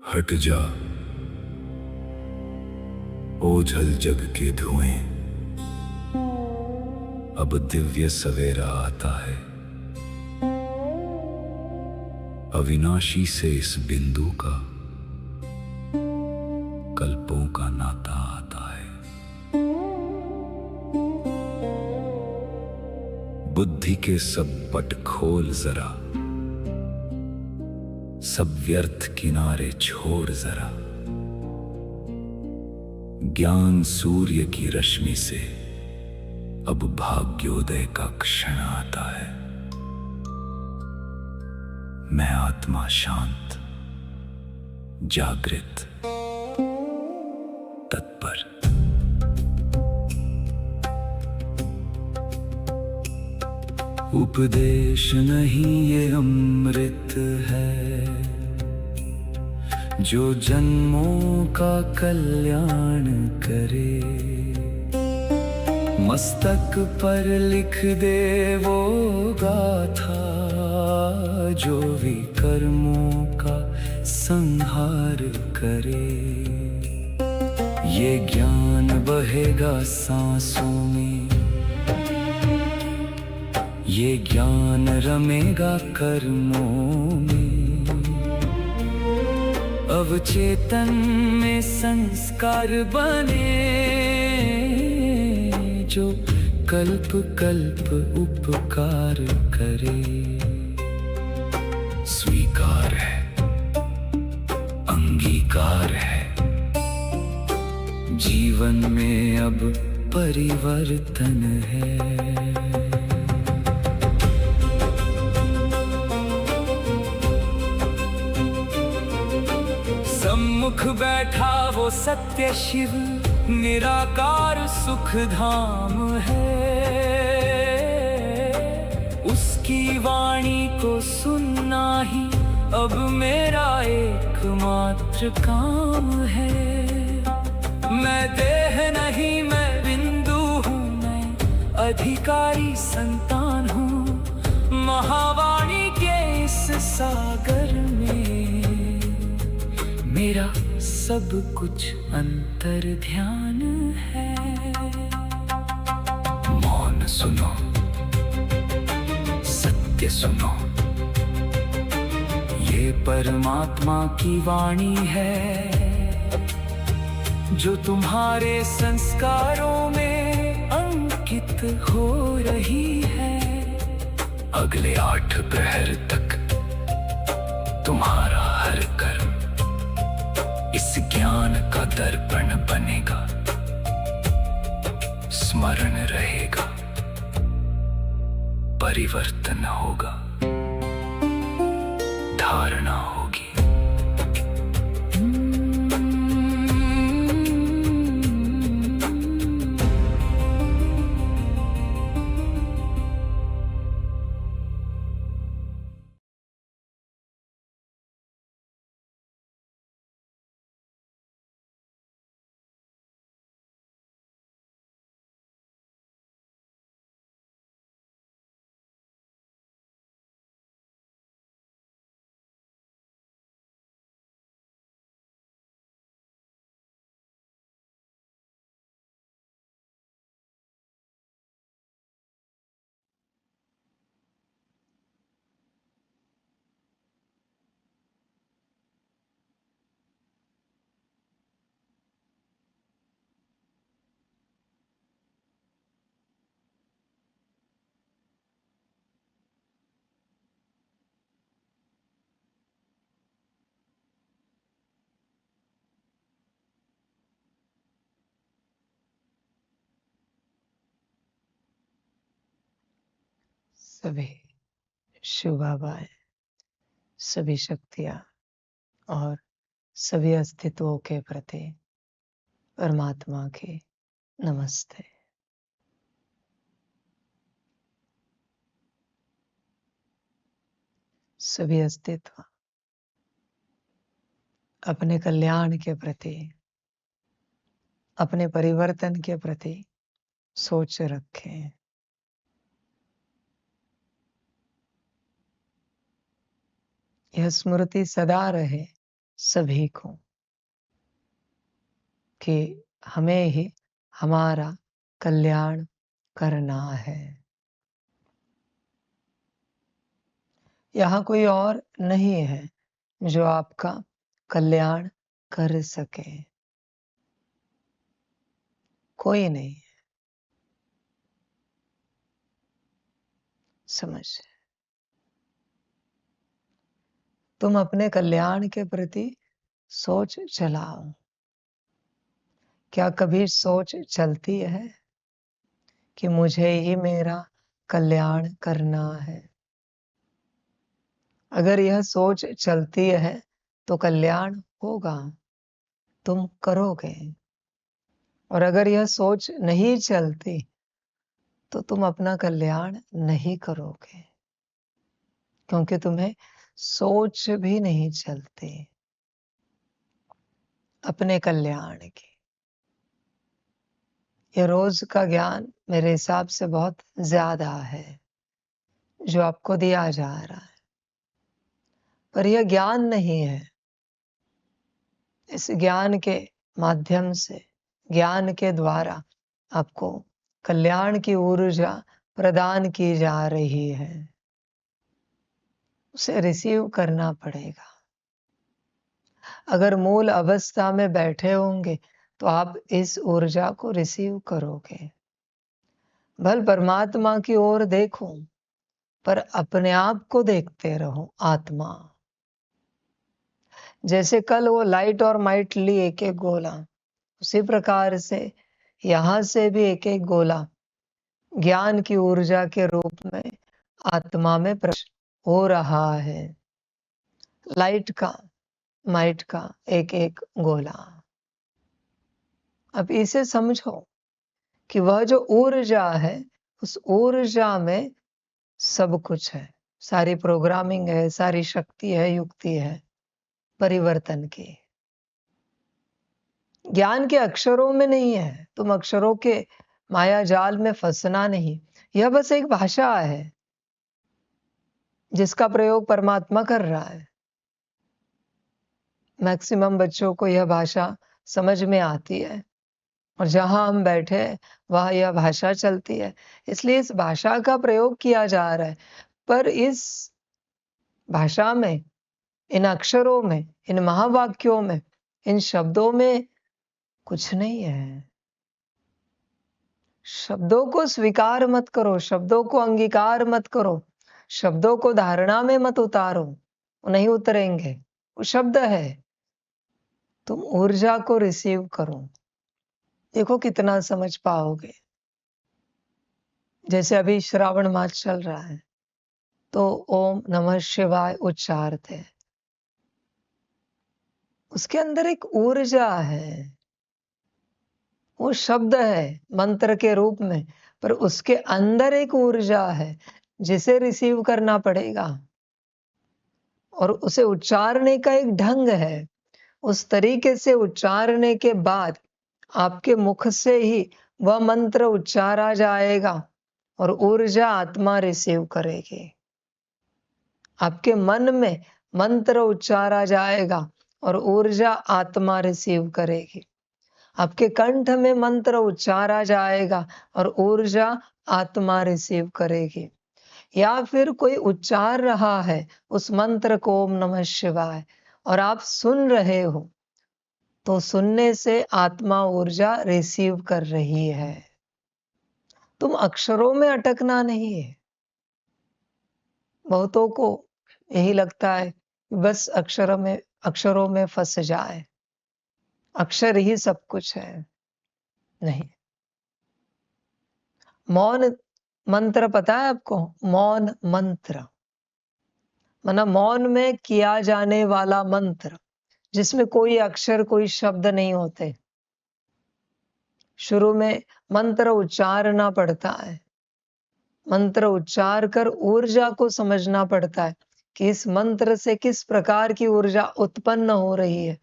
हट जा ओझल जग के धुएं, अब दिव्य सवेरा आता है। अविनाशी से इस बिंदु का कल्पों का नाता आता है। बुद्धि के सब पट खोल जरा, सब व्यर्थ किनारे छोड़ जरा। ज्ञान सूर्य की रश्मि से अब भाग्योदय का क्षण आता है। मैं आत्मा शांत, जागृत, तत्पर। उपदेश नहीं ये अमृत है, जो जन्मों का कल्याण करे। मस्तक पर लिख दे वो गाथा, जो विकर्मों का संहार करे। ये ज्ञान बहेगा सांसों में, ये ज्ञान रमेगा कर्मों में। अवचेतन में संस्कार बने, जो कल्प कल्प उपकार करे। स्वीकार है, अंगीकार है, जीवन में अब परिवर्तन है। सम्मुख बैठा वो सत्य शिव, निराकार सुख धाम है। उसकी वाणी को सुनना ही अब मेरा एकमात्र काम है। मैं देह नहीं, मैं बिंदु हूँ, मैं अधिकारी संतान हूँ। महावाणी के इस सागर में मेरा सब कुछ अंतर ध्यान है। मौन सुनो, सत्य सुनो, ये परमात्मा की वाणी है, जो तुम्हारे संस्कारों में अंकित हो रही है। अगले 8 प्रहर तक तुम्हारा हर कर्म इस ज्ञान का दर्पण बनेगा, स्मरण रहेगा, परिवर्तन होगा, धारणा होगी। सभी शिव बाबाएं, सभी शक्तियां और सभी अस्तित्वों के प्रति परमात्मा की नमस्ते। सभी अस्तित्व अपने कल्याण के प्रति, अपने परिवर्तन के प्रति सोच रखें। यह स्मृति सदा रहे, सभी को कि हमें ही हमारा कल्याण करना है। यहाँ कोई और नहीं है जो आपका कल्याण कर सके, कोई नहीं। समझ, तुम अपने कल्याण के प्रति सोच चलाओ। क्या कभी सोच चलती है कि मुझे ही मेरा कल्याण करना है? अगर यह सोच चलती है तो कल्याण होगा, तुम करोगे। और अगर यह सोच नहीं चलती तो तुम अपना कल्याण नहीं करोगे, क्योंकि तुम्हें सोच भी नहीं चलती अपने कल्याण की। ये रोज का ज्ञान मेरे हिसाब से बहुत ज्यादा है जो आपको दिया जा रहा है, पर यह ज्ञान नहीं है। इस ज्ञान के माध्यम से, ज्ञान के द्वारा आपको कल्याण की ऊर्जा प्रदान की जा रही है, उसे रिसीव करना पड़ेगा। अगर मूल अवस्था में बैठे होंगे तो आप इस ऊर्जा को रिसीव करोगे। भल परमात्मा की ओर देखो, पर अपने आप को देखते रहो, आत्मा। जैसे कल वो लाइट और माइट ली एक एक गोला, उसी प्रकार से यहां से भी एक एक गोला ज्ञान की ऊर्जा के रूप में आत्मा में प्रवेश हो रहा है। लाइट का, माइट का एक एक गोला। अब इसे समझो कि वह जो ऊर्जा है, उस ऊर्जा में सब कुछ है, सारी प्रोग्रामिंग है, सारी शक्ति है, युक्ति है परिवर्तन की। ज्ञान के अक्षरों में नहीं है, तुम अक्षरों के माया जाल में फंसना नहीं। यह बस एक भाषा है जिसका प्रयोग परमात्मा कर रहा है। मैक्सिमम बच्चों को यह भाषा समझ में आती है, और जहां हम बैठे वहां यह भाषा चलती है, इसलिए इस भाषा का प्रयोग किया जा रहा है। पर इस भाषा में, इन अक्षरों में, इन महावाक्यों में, इन शब्दों में कुछ नहीं है। शब्दों को स्वीकार मत करो, शब्दों को अंगीकार मत करो, शब्दों को धारणा में मत उतारो, वो नहीं उतरेंगे। वो शब्द है, तुम ऊर्जा को रिसीव करो। देखो कितना समझ पाओगे। जैसे अभी श्रावण मास चल रहा है तो ओम नमः शिवाय उच्चारित है, उसके अंदर एक ऊर्जा है। वो शब्द है मंत्र के रूप में, पर उसके अंदर एक ऊर्जा है जिसे रिसीव करना पड़ेगा। और उसे उच्चारने का एक ढंग है, उस तरीके से उच्चारने के बाद आपके मुख से ही वह मंत्र उच्चारा जाएगा और ऊर्जा आत्मा रिसीव करेगी। आपके मन में मंत्र उच्चारा जाएगा और ऊर्जा आत्मा रिसीव करेगी। आपके कंठ में मंत्र उच्चारा जाएगा और ऊर्जा आत्मा रिसीव करेगी। या फिर कोई उच्चार रहा है उस मंत्र को ओम नमः शिवाय, और आप सुन रहे हो, तो सुनने से आत्मा ऊर्जा रिसीव कर रही है। तुम अक्षरों में अटकना नहीं है। बहुतों को यही लगता है कि बस अक्षरों में फंस जाए, अक्षर ही सब कुछ है। नहीं। मौन मंत्र पता है आपको? मौन मंत्र माना मौन में किया जाने वाला मंत्र, जिसमें कोई अक्षर, कोई शब्द नहीं होते। शुरू में मंत्र उच्चारना पड़ता है, मंत्र उच्चार कर ऊर्जा को समझना पड़ता है कि इस मंत्र से किस प्रकार की ऊर्जा उत्पन्न हो रही है,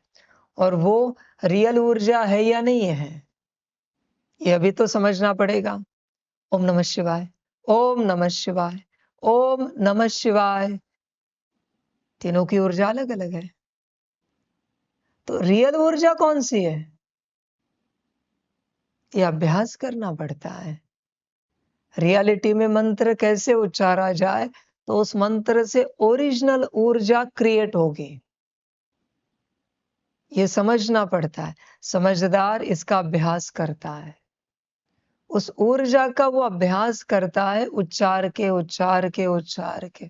और वो रियल ऊर्जा है या नहीं है, यह भी तो समझना पड़ेगा। ओम नमः शिवाय, ओम नमः शिवाय, ओम नमः शिवाय, तीनों की ऊर्जा अलग अलग है। तो रियल ऊर्जा कौन सी है? ये अभ्यास करना पड़ता है। रियलिटी में मंत्र कैसे उच्चारा जाए तो उस मंत्र से ओरिजिनल ऊर्जा क्रिएट होगी, ये समझना पड़ता है। समझदार इसका अभ्यास करता है, उस ऊर्जा का वो अभ्यास करता है, उच्चार के,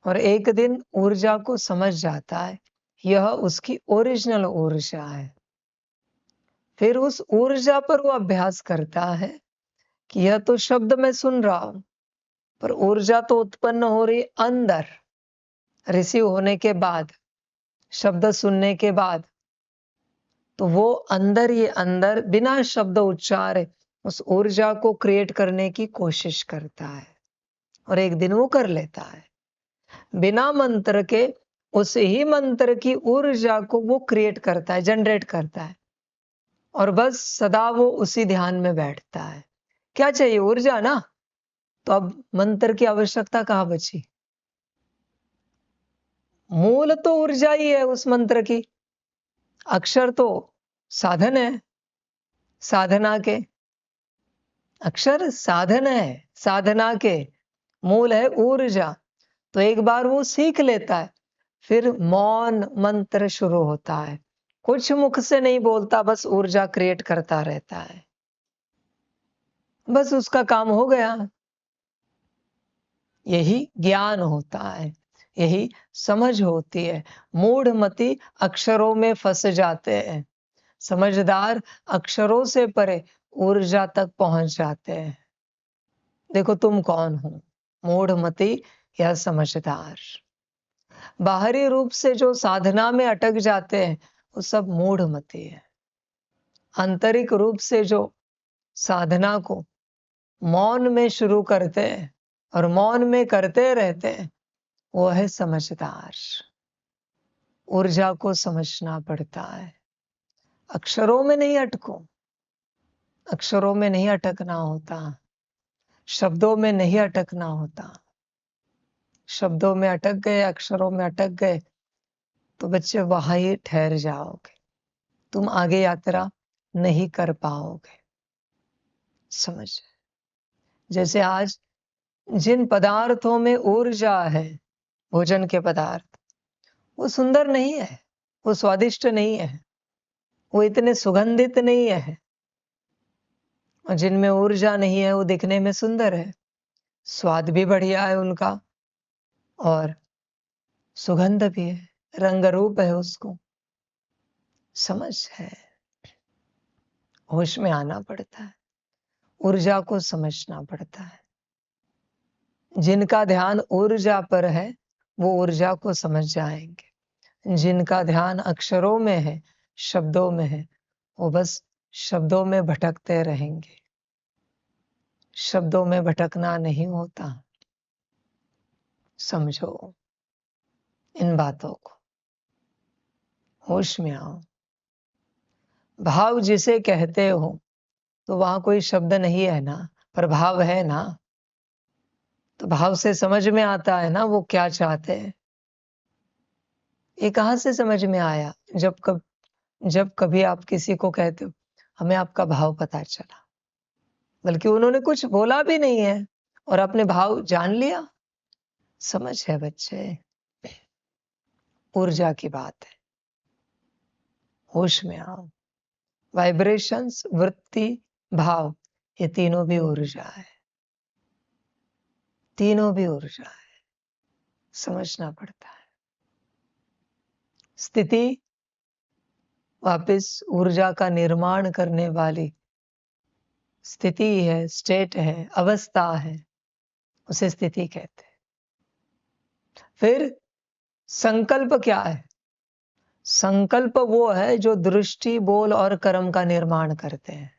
और एक दिन ऊर्जा को समझ जाता है, यह उसकी ओरिजिनल ऊर्जा है। फिर उस ऊर्जा पर वो अभ्यास करता है कि यह तो शब्द मैं सुन रहा हूं, पर ऊर्जा तो उत्पन्न हो रही अंदर, रिसीव होने के बाद, शब्द सुनने के बाद। तो वो अंदर ही अंदर बिना शब्द उच्चारे उस ऊर्जा को क्रिएट करने की कोशिश करता है, और एक दिन वो कर लेता है। बिना मंत्र के उस ही मंत्र की ऊर्जा को वो क्रिएट करता है, जनरेट करता है, और बस सदा वो उसी ध्यान में बैठता है। क्या चाहिए? ऊर्जा ना। तो अब मंत्र की आवश्यकता कहां बची? मूल तो ऊर्जा ही है उस मंत्र की, अक्षर तो साधन है साधना के। अक्षर साधन है साधना के, मूल है ऊर्जा। तो एक बार वो सीख लेता है, फिर मौन मंत्र शुरू होता है, कुछ मुख से नहीं बोलता, बस ऊर्जा क्रिएट करता रहता है, बस उसका काम हो गया। यही ज्ञान होता है, यही समझ होती है। मूढ़मती अक्षरों में फंस जाते हैं, समझदार अक्षरों से परे ऊर्जा तक पहुंच जाते हैं। देखो तुम कौन हो, मूढ़मती या समझदार? बाहरी रूप से जो साधना में अटक जाते हैं वो सब मूढ़मती है। आंतरिक रूप से जो साधना को मौन में शुरू करते हैं और मौन में करते रहते हैं, वो है समझदार। ऊर्जा को समझना पड़ता है, अक्षरों में नहीं अटको, अक्षरों में नहीं अटकना होता, शब्दों में नहीं अटकना होता। शब्दों में अटक गए, अक्षरों में अटक गए तो बच्चे वहां ही ठहर जाओगे, तुम आगे यात्रा नहीं कर पाओगे। समझ? जैसे आज जिन पदार्थों में ऊर्जा है, भोजन के पदार्थ, वो सुंदर नहीं है, वो स्वादिष्ट नहीं है, वो इतने सुगंधित नहीं है। और जिनमें ऊर्जा नहीं है वो दिखने में सुंदर है, स्वाद भी बढ़िया है उनका, और सुगंध भी है, रंग रूप है उसको। समझ है? होश में आना पड़ता है, ऊर्जा को समझना पड़ता है। जिनका ध्यान ऊर्जा पर है वो ऊर्जा को समझ जाएंगे, जिनका ध्यान अक्षरों में है, शब्दों में है, वो बस शब्दों में भटकते रहेंगे। शब्दों में भटकना नहीं होता, समझो इन बातों को, होश में आओ। भाव जिसे कहते हो तो वहां कोई शब्द नहीं है ना, पर भाव है ना, तो भाव से समझ में आता है ना वो क्या चाहते हैं। ये कहां से समझ में आया? जब कभी आप किसी को कहते हो हमें आपका भाव पता चला, बल्कि उन्होंने कुछ बोला भी नहीं है और अपने भाव जान लिया। समझ है बच्चे? ऊर्जा की बात है, होश में आओ। वाइब्रेशंस, वृत्ति, भाव, ये तीनों भी ऊर्जा है, तीनों भी ऊर्जा है, समझना पड़ता है। स्थिति वापस ऊर्जा का निर्माण करने वाली स्थिति है, स्टेट है, अवस्था है, उसे स्थिति कहते हैं। फिर संकल्प क्या है? संकल्प वो है जो दृष्टि, बोल और कर्म का निर्माण करते हैं,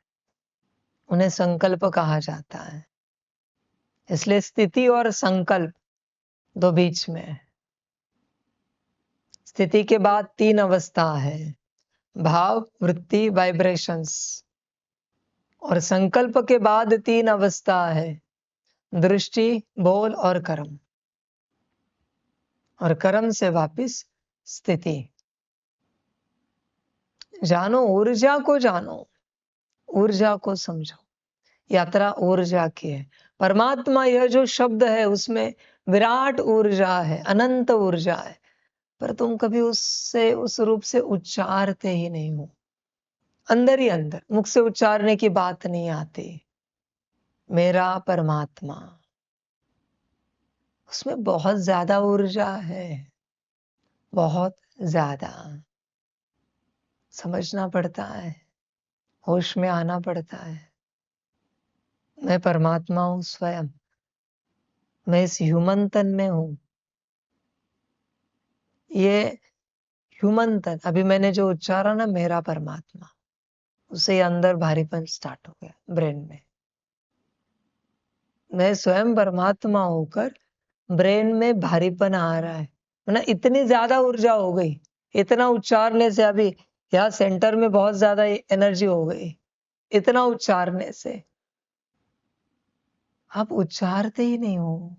उन्हें संकल्प कहा जाता है। इसलिए स्थिति और संकल्प दो बीच में है। स्थिति के बाद तीन अवस्था है, भाव, वृत्ति, वाइब्रेशंस, और संकल्प के बाद तीन अवस्था है, दृष्टि, बोल और कर्म, और कर्म से वापस स्थिति। जानो, ऊर्जा को जानो, ऊर्जा को समझो। यात्रा ऊर्जा की है। परमात्मा यह जो शब्द है उसमें विराट ऊर्जा है, अनंत ऊर्जा है, पर तुम कभी उससे उस रूप से उच्चारते ही नहीं हो। अंदर ही अंदर, मुख से उच्चारने की बात नहीं आती। मेरा परमात्मा, उसमें बहुत ज्यादा ऊर्जा है, बहुत ज्यादा। समझना पड़ता है, होश में आना पड़ता है। मैं परमात्मा हूं स्वयं, मैं इस ह्यूमन तन में हूं। ये ह्यूमन तन, अभी मैंने जो उच्चारा ना, मेरा परमात्मा, उसे अंदर भारीपन स्टार्ट हो गया ब्रेन में। मैं स्वयं परमात्मा होकर ब्रेन में भारीपन आ रहा है, मतलब इतनी ज्यादा ऊर्जा हो गई। इतना उच्चारने से अभी यहाँ सेंटर में बहुत ज्यादा एनर्जी हो गई, इतना उच्चारने से। आप उच्चारते ही नहीं हो,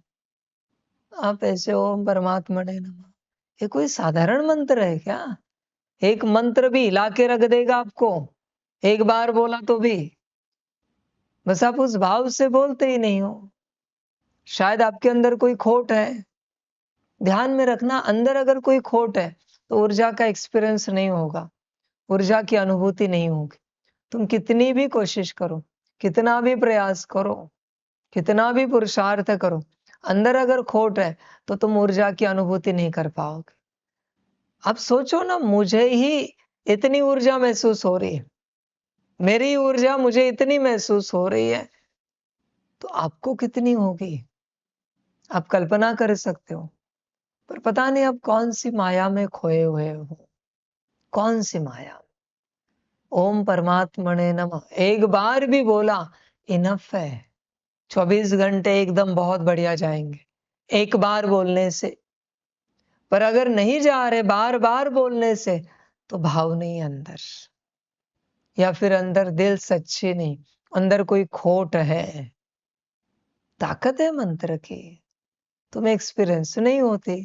आप ऐसे ओम परमात्मने नमः। ये कोई साधारण मंत्र है क्या? एक मंत्र भी हिला के रख देगा आपको, एक बार बोला तो भी। बस आप उस भाव से बोलते ही नहीं हो। शायद आपके अंदर कोई खोट है। ध्यान में रखना, अंदर अगर कोई खोट है तो ऊर्जा का एक्सपीरियंस नहीं होगा, ऊर्जा की अनुभूति नहीं होगी। तुम कितनी भी कोशिश करो, कितना भी प्रयास करो, कितना भी पुरुषार्थ करो, अंदर अगर खोट है तो तुम ऊर्जा की अनुभूति नहीं कर पाओगे। अब सोचो ना, मुझे ही इतनी ऊर्जा महसूस हो रही है, मेरी ऊर्जा मुझे इतनी महसूस हो रही है, तो आपको कितनी होगी? आप कल्पना कर सकते हो। पर पता नहीं आप कौन सी माया में खोए हुए हो, कौन सी माया। ओम परमात्मने नमः एक बार भी बोला इनफ है। 24 घंटे एकदम बहुत बढ़िया जाएंगे एक बार बोलने से। पर अगर नहीं जा रहे बार बार बोलने से, तो भाव नहीं अंदर, या फिर अंदर दिल सच्ची नहीं, अंदर कोई खोट है। ताकत है मंत्र की, तुम्हें एक्सपीरियंस नहीं होती,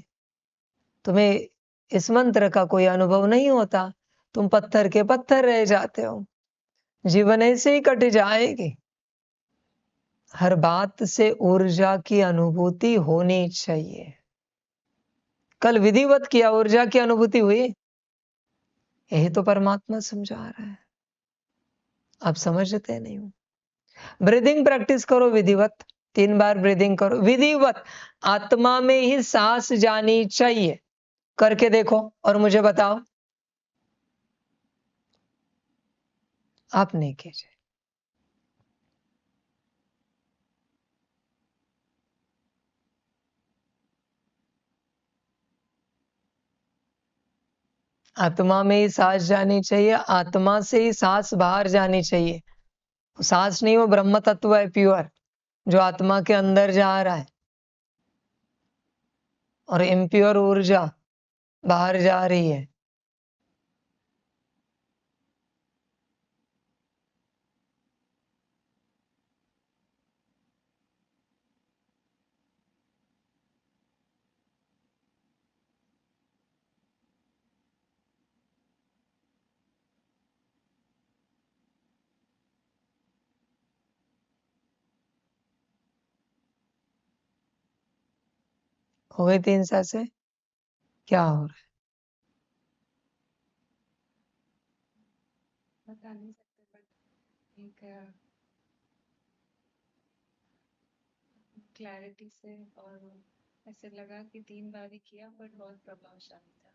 तुम्हें इस मंत्र का कोई अनुभव नहीं होता, तुम पत्थर के पत्थर रह जाते हो। जीवन ऐसे ही कट जाएगी। हर बात से ऊर्जा की अनुभूति होनी चाहिए। कल विधिवत किया, ऊर्जा की अनुभूति हुई, यही तो परमात्मा समझा रहा है। आप समझते नहीं हो। ब्रीदिंग प्रैक्टिस करो विधिवत, 3 बार ब्रीदिंग करो विधिवत। आत्मा में ही सांस जानी चाहिए, करके देखो और मुझे बताओ। आप नहीं कीजिए। आत्मा में ही सांस जानी चाहिए, आत्मा से ही सांस बाहर जानी चाहिए। सांस नहीं, वो ब्रह्म तत्व है प्योर, जो आत्मा के अंदर जा रहा है, और इम्प्योर ऊर्जा बाहर जा रही है। हो गई 3 सांसें? क्या हो रहा है? बता नहीं सकते, बट एक क्लैरिटी से, और ऐसे लगा कि 3 बार ही किया, बट बहुत प्रभावशाली था।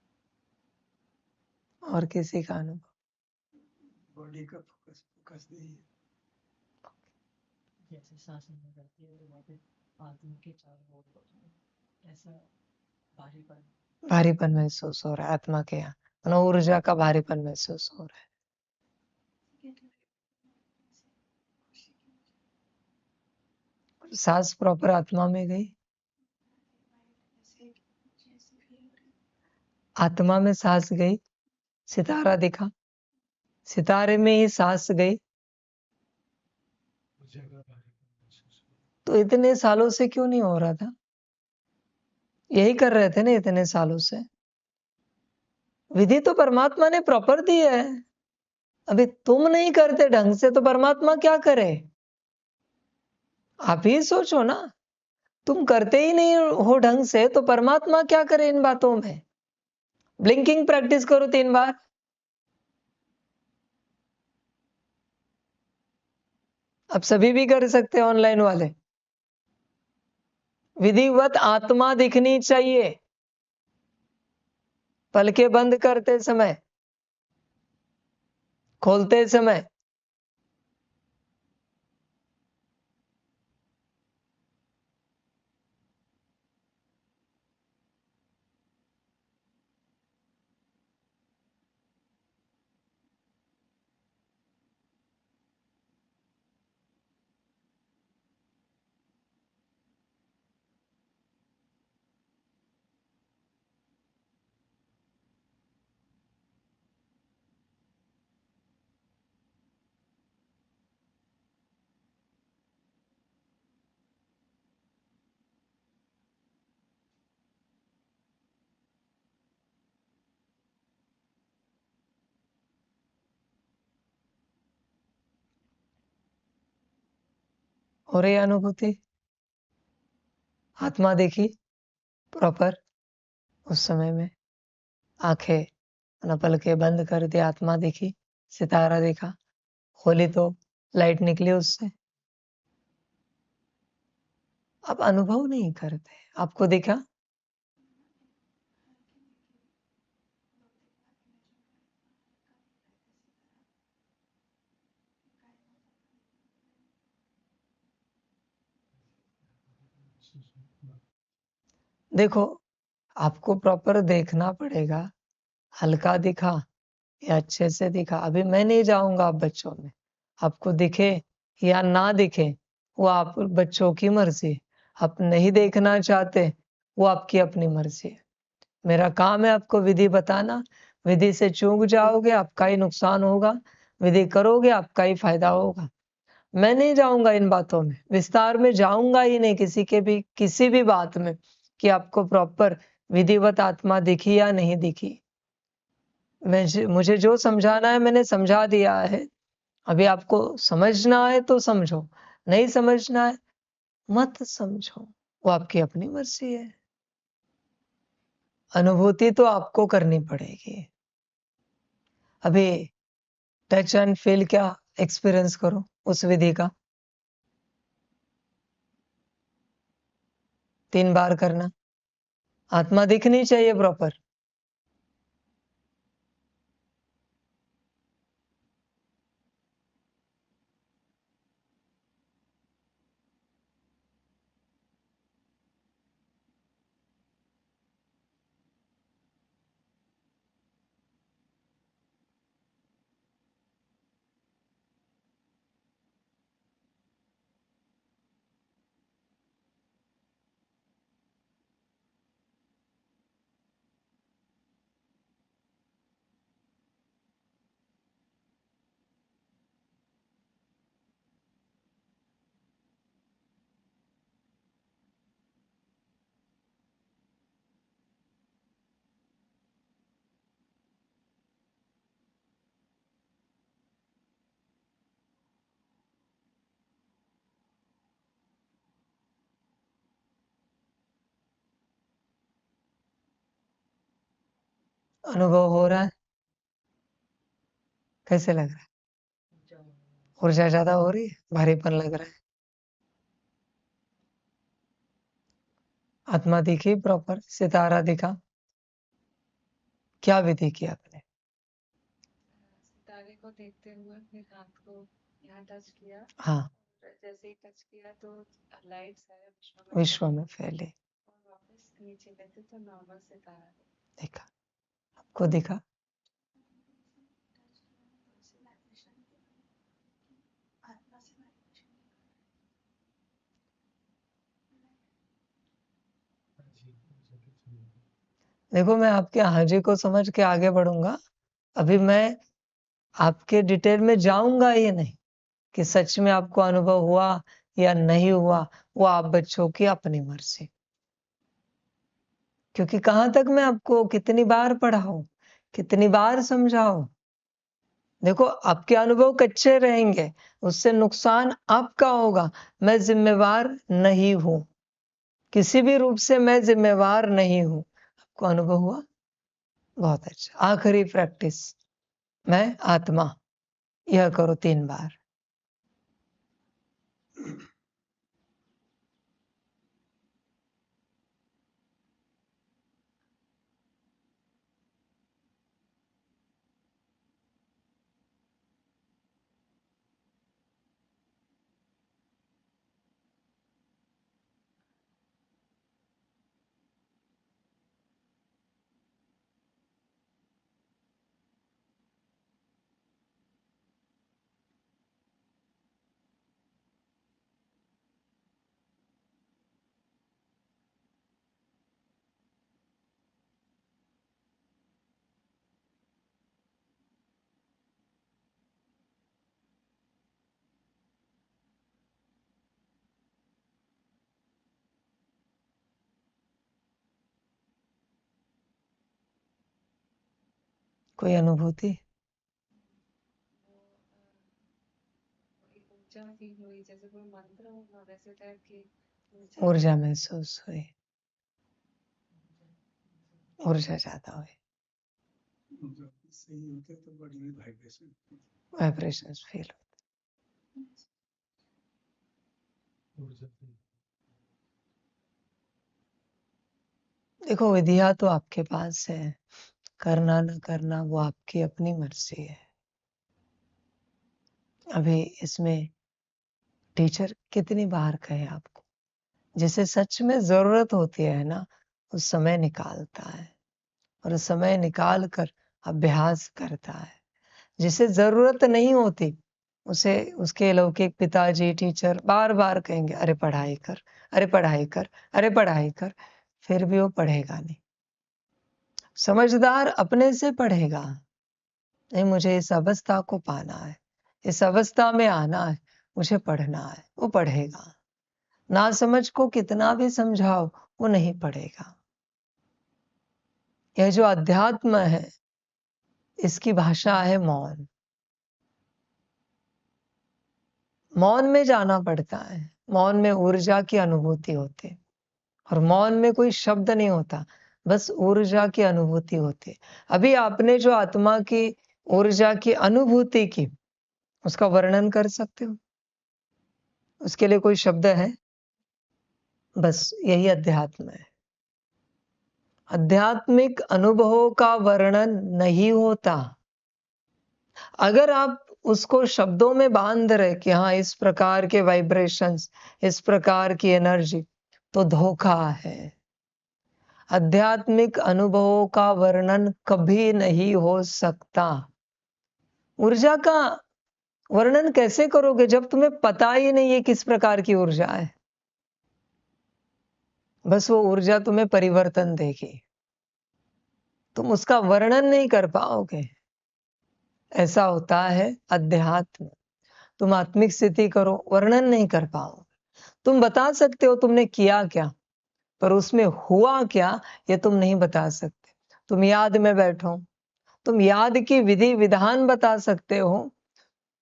और किसी का अनुभव? बॉडी का फोकस नहीं है। जैसे सांस अंदर जाती है तो वहाँ पे आदमी के चारों ओर होते हैं, ऐसा भारीपन। भारीपन महसूस हो रहा है आत्मा के यहाँ, मतलब ऊर्जा का भारीपन महसूस हो रहा है। सांस प्रॉपर आत्मा में गई, आत्मा में सांस गई, सितारा दिखा, सितारे में ही सांस गई। तो इतने सालों से क्यों नहीं हो रहा था? यही कर रहे थे ना इतने सालों से। विधि तो परमात्मा ने प्रॉपर दी है, अभी तुम नहीं करते ढंग से तो परमात्मा क्या करे? आप ही सोचो ना। तुम करते ही नहीं हो ढंग से तो परमात्मा क्या करे इन बातों में? ब्लिंकिंग प्रैक्टिस करो 3 बार। अब सभी भी कर सकते हैं ऑनलाइन वाले। विधिवत आत्मा दिखनी चाहिए पलकें बंद करते समय, खोलते समय। हो रही अनुभूति? आत्मा देखी प्रॉपर उस समय में। आंखें ना पलकें बंद कर दी, आत्मा देखी, सितारा देखा, खोली तो लाइट निकली उससे। आप अनुभव नहीं करते। आपको दिखा? देखो, आपको प्रॉपर देखना पड़ेगा। हल्का दिखा या अच्छे से दिखा। अभी मैं नहीं जाऊंगा आप बच्चों में। आपको दिखे या ना दिखे वो आप बच्चों की मर्जी। आप नहीं देखना चाहते वो आपकी अपनी मर्जी है। मेरा काम है आपको विधि बताना। विधि से चूक जाओगे आपका ही नुकसान होगा, विधि करोगे आपका ही फायदा होगा। मैं नहीं जाऊंगा इन बातों में, विस्तार में जाऊंगा ही नहीं किसी भी बात में कि आपको प्रॉपर विधिवत आत्मा दिखी या नहीं दिखी। मुझे जो समझाना है मैंने समझा दिया है। अभी आपको समझना है तो समझो, नहीं समझना है मत समझो, वो आपकी अपनी मर्जी है। अनुभूति तो आपको करनी पड़ेगी। अभी टच एंड फील क्या एक्सपीरियंस करो उस विधि का। 3 बार करना। आत्मा दिखनी चाहिए प्रॉपर। अनुभव हो रहा है? कैसे लग रहा है? ऊर्जा ज्यादा हो रही है, भारीपन लग रहा है। आत्मा दिखी प्रॉपर, सितारा दिखा। क्या विधि की आपने? सितारे को देखते हुए अपने हाथ को यहाँ टच किया। हाँ, और जैसे ही टच किया तो लाइट सारे विश्व में फैले। और वापस नीचे लेते तो नॉर्मल सितारा देखा? आपको दिखा? देखो, मैं आपके हाजी को समझ के आगे बढ़ूंगा। अभी मैं आपके डिटेल में जाऊंगा ही नहीं कि सच में आपको अनुभव हुआ या नहीं हुआ। वो आप बच्चों की अपनी मर्जी। क्योंकि कहां तक मैं आपको कितनी बार पढ़ाऊं, कितनी बार समझाऊं। देखो आपके अनुभव कच्चे रहेंगे, उससे नुकसान आपका होगा। मैं जिम्मेवार नहीं हूं, किसी भी रूप से मैं जिम्मेवार नहीं हूं। आपको अनुभव हुआ? बहुत अच्छा। आखिरी प्रैक्टिस, मैं आत्मा, यह करो 3 बार। कोई अनुभूति? एक ऊर्जा फील हुई, जैसे कोई मंत्र होगा वैसे टाइप की ऊर्जा महसूस हुई, ऊर्जा ज्यादा हुई, जब सही होते तो बॉडी में वाइब्रेशन वाइब्रेशंस फील। देखो विधिया तो आपके पास है, करना न करना वो आपकी अपनी मर्जी है। अभी इसमें टीचर कितनी बार कहे आपको, जिसे सच में जरूरत होती है ना, उस समय निकालता है और समय निकाल कर अभ्यास करता है। जिसे जरूरत नहीं होती उसे उसके लौकिक पिताजी टीचर बार बार कहेंगे अरे पढ़ाई कर, अरे पढ़ाई कर, अरे पढ़ाई कर, फिर भी वो पढ़ेगा नहीं। समझदार अपने से पढ़ेगा, नहीं मुझे इस अवस्था को पाना है, इस अवस्था में आना है, मुझे पढ़ना है, वो पढ़ेगा। ना समझ को कितना भी समझाओ वो नहीं पढ़ेगा। यह जो अध्यात्म है इसकी भाषा है मौन। मौन में जाना पड़ता है, मौन में ऊर्जा की अनुभूति होती है और मौन में कोई शब्द नहीं होता, बस ऊर्जा की अनुभूति होती है। अभी आपने जो आत्मा की ऊर्जा की अनुभूति की, उसका वर्णन कर सकते हो? उसके लिए कोई शब्द है? बस यही अध्यात्म है। आध्यात्मिक अनुभवों का वर्णन नहीं होता। अगर आप उसको शब्दों में बांध रहे कि हाँ इस प्रकार के वाइब्रेशंस, इस प्रकार की एनर्जी, तो धोखा है। आध्यात्मिक अनुभवों का वर्णन कभी नहीं हो सकता। ऊर्जा का वर्णन कैसे करोगे जब तुम्हें पता ही नहीं है किस प्रकार की ऊर्जा है? बस वो ऊर्जा तुम्हें परिवर्तन देगी, तुम उसका वर्णन नहीं कर पाओगे। ऐसा होता है अध्यात्म। तुम आत्मिक स्थिति करो, वर्णन नहीं कर पाओ। तुम बता सकते हो तुमने किया क्या, पर उसमें हुआ क्या ये तुम नहीं बता सकते। तुम याद में बैठो, तुम याद की विधि विधान बता सकते हो,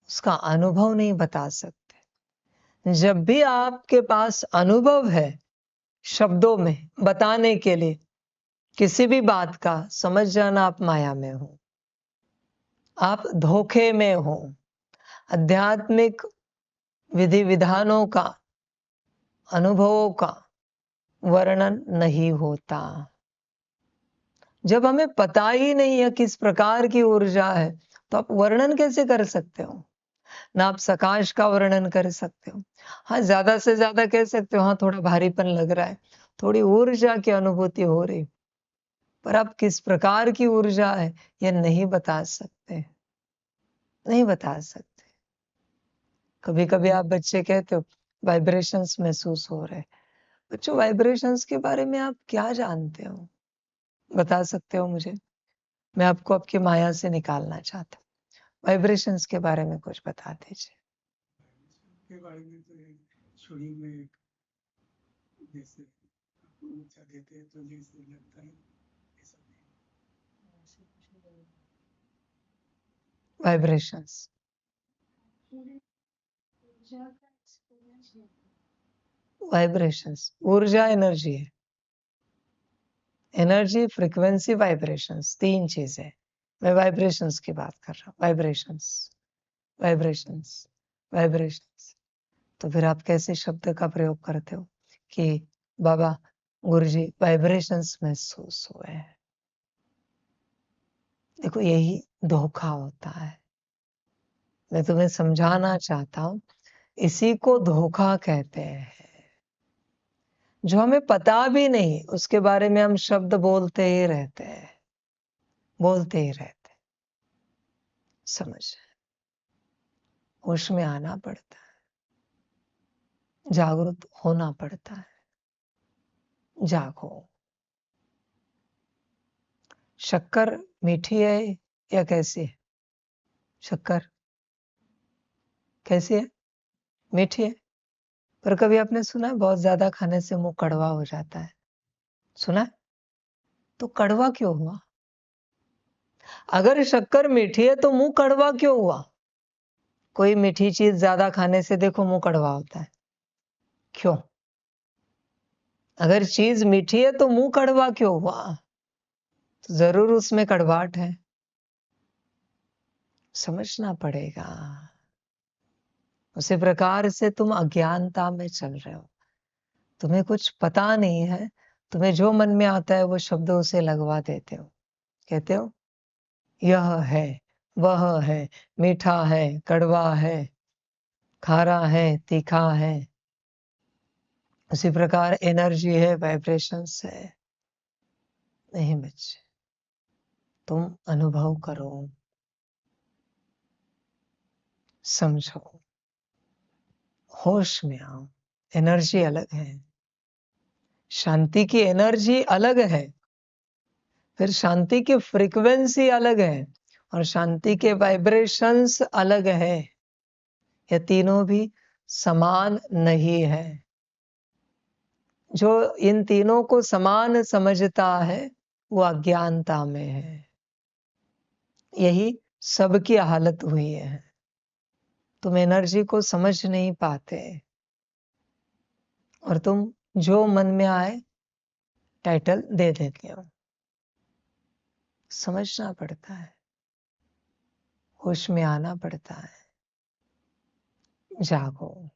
उसका अनुभव नहीं बता सकते। जब भी आपके पास अनुभव है शब्दों में बताने के लिए किसी भी बात का, समझ जाना आप माया में हो, आप धोखे में हो। आध्यात्मिक विधि विधानों का, अनुभवों का वर्णन नहीं होता। जब हमें पता ही नहीं है किस प्रकार की ऊर्जा है, तो आप वर्णन कैसे कर सकते हो? ना आप प्रकाश का वर्णन कर सकते हो। हाँ, ज्यादा से ज्यादा कह सकते हो हाँ थोड़ा भारीपन लग रहा है, थोड़ी ऊर्जा की अनुभूति हो रही, पर आप किस प्रकार की ऊर्जा है यह नहीं बता सकते, नहीं बता सकते। कभी कभी आप बच्चे कहते हो वाइब्रेशंस महसूस हो रहे। बच्चों, वाइब्रेशंस के बारे में आप क्या जानते हो? बता सकते हो मुझे? मैं आपको आपकी माया से निकालना चाहता हूँ। वाइब्रेशंस के बारे में कुछ बता दीजिए। के बारे में तो ये शरीर में एक जैसे ऊर्जा देते हैं तो जैसे लगता है ऐसा नहीं। ऐसे कुछ नहीं लगेगा। वाइब्रेशंस। वाइब्रेशंस, ऊर्जा एनर्जी है। एनर्जी, फ्रीक्वेंसी, वाइब्रेशंस, 3 चीजें। मैं वाइब्रेशंस की बात कर रहा हूँ। Vibrations, vibrations, vibrations. तो फिर आप कैसे शब्द का प्रयोग करते हो कि बाबा गुरुजी वाइब्रेशंस महसूस हुए हैं? देखो, यही धोखा होता है। मैं तुम्हें समझाना चाहता हूं, इसी को धोखा कहते हैं। जो हमें पता भी नहीं, उसके बारे में हम शब्द बोलते ही रहते हैं, बोलते ही रहते हैं। समझ, होश में आना पड़ता है, जागरूक होना पड़ता है। जागो। शक्कर मीठी है या कैसी है? शक्कर कैसी है? मीठी है। पर कभी आपने सुना है बहुत ज्यादा खाने से मुंह कड़वा हो जाता है? सुना है? तो कड़वा क्यों हुआ? अगर शक्कर मीठी है तो मुंह कड़वा क्यों हुआ? कोई मीठी चीज ज्यादा खाने से देखो मुंह कड़वा होता है, क्यों? अगर चीज मीठी है तो मुंह कड़वा क्यों हुआ? तो जरूर उसमें कड़वाहट है। समझना पड़ेगा। उसी प्रकार से तुम अज्ञानता में चल रहे हो, तुम्हें कुछ पता नहीं है, तुम्हें जो मन में आता है वो शब्द उसे लगवा देते हो। कहते हो यह है, वह है, मीठा है, कड़वा है, खारा है, तीखा है। उसी प्रकार एनर्जी है, वाइब्रेशंस है। नहीं बच्चे, तुम अनुभव करो, समझो, होश में आओ। एनर्जी अलग है, शांति की एनर्जी अलग है, फिर शांति की फ्रीक्वेंसी अलग है, और शांति के वाइब्रेशंस अलग है। ये तीनों भी समान नहीं है। जो इन तीनों को समान समझता है वो अज्ञानता में है। यही सबकी हालत हुई है। तुम एनर्जी को समझ नहीं पाते और तुम जो मन में आए टाइटल दे देते हो। समझना पड़ता है, होश में आना पड़ता है। जागो,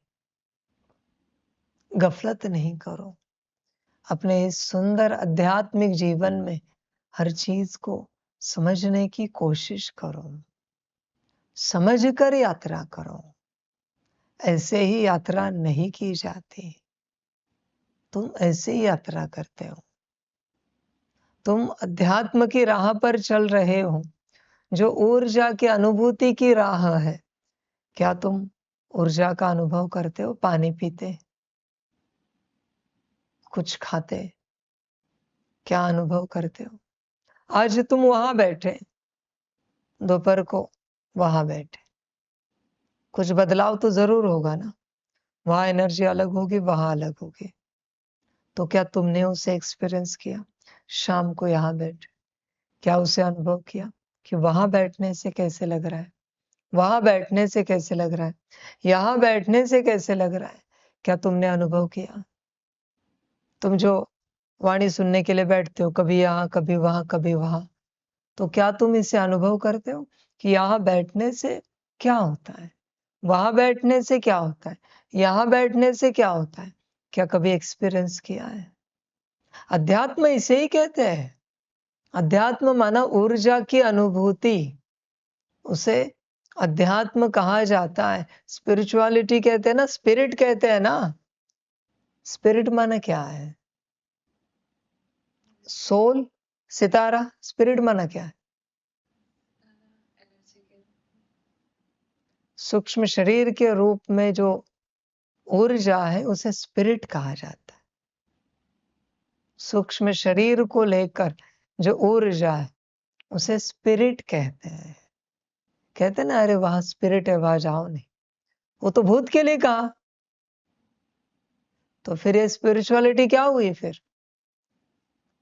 गफलत नहीं करो। अपने इस सुंदर आध्यात्मिक जीवन में हर चीज को समझने की कोशिश करो, समझकर यात्रा करो। ऐसे ही यात्रा नहीं की जाती। तुम ऐसे ही यात्रा करते हो। तुम अध्यात्म की राह पर चल रहे हो, जो ऊर्जा की अनुभूति की राह है। क्या तुम ऊर्जा का अनुभव करते हो? पानी पीते, कुछ खाते, क्या अनुभव करते हो? आज तुम वहां बैठे, दोपहर को वहां बैठे, कुछ बदलाव तो जरूर होगा ना। वहां एनर्जी अलग होगी, वहां अलग होगी। तो क्या तुमने उसे एक्सपीरियंस किया? शाम को यहाँ बैठे, क्या उसे अनुभव किया कि वहां बैठने से कैसे लग रहा है, वहां बैठने से कैसे लग रहा है, यहां बैठने से कैसे लग रहा है? क्या तुमने अनुभव किया? तुम जो वाणी सुनने के लिए बैठते हो, कभी यहाँ कभी वहां कभी वहां, तो क्या तुम इसे अनुभव करते हो कि यहाँ बैठने से क्या होता है, वहां बैठने से क्या होता है, यहाँ बैठने से क्या होता है? क्या कभी एक्सपीरियंस किया है? अध्यात्म इसे ही कहते हैं। अध्यात्म माना ऊर्जा की अनुभूति, उसे अध्यात्म कहा जाता है। स्पिरिचुअलिटी कहते हैं ना, स्पिरिट कहते हैं ना। स्पिरिट माना क्या है? सोल, सितारा। स्पिरिट माना क्या है? एनर्जी के सूक्ष्म शरीर के रूप में जो ऊर्जा है उसे स्पिरिट कहा जाता है। सूक्ष्म शरीर को लेकर जो ऊर्जा है उसे स्पिरिट कहते हैं। कहते हैं ना, अरे वहां स्पिरिट है, वहां जाओ नहीं। वो तो भूत के लिए कहा। तो फिर ये स्पिरिचुअलिटी क्या हुई? फिर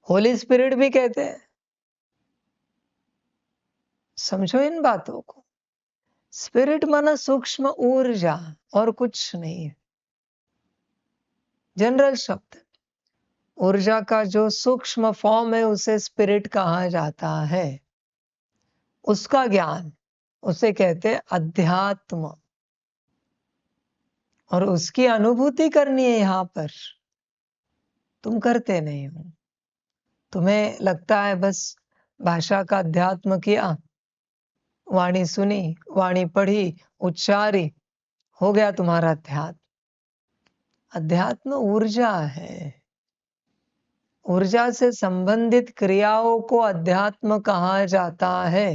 होली स्पिरिट भी कहते हैं। समझो इन बातों को। स्पिरिट माना सूक्ष्म ऊर्जा और कुछ नहीं है। जनरल शब्द, ऊर्जा का जो सूक्ष्म फॉर्म है उसे स्पिरिट कहा जाता है। उसका ज्ञान, उसे कहते हैं अध्यात्म, और उसकी अनुभूति करनी है। यहां पर तुम करते नहीं हो। तुम्हें लगता है बस भाषा का अध्यात्म किया, वाणी सुनी, वाणी पढ़ी, उच्चारी, हो गया तुम्हारा अध्यात्म। अध्यात्म ऊर्जा है। ऊर्जा से संबंधित क्रियाओं को अध्यात्म कहा जाता है।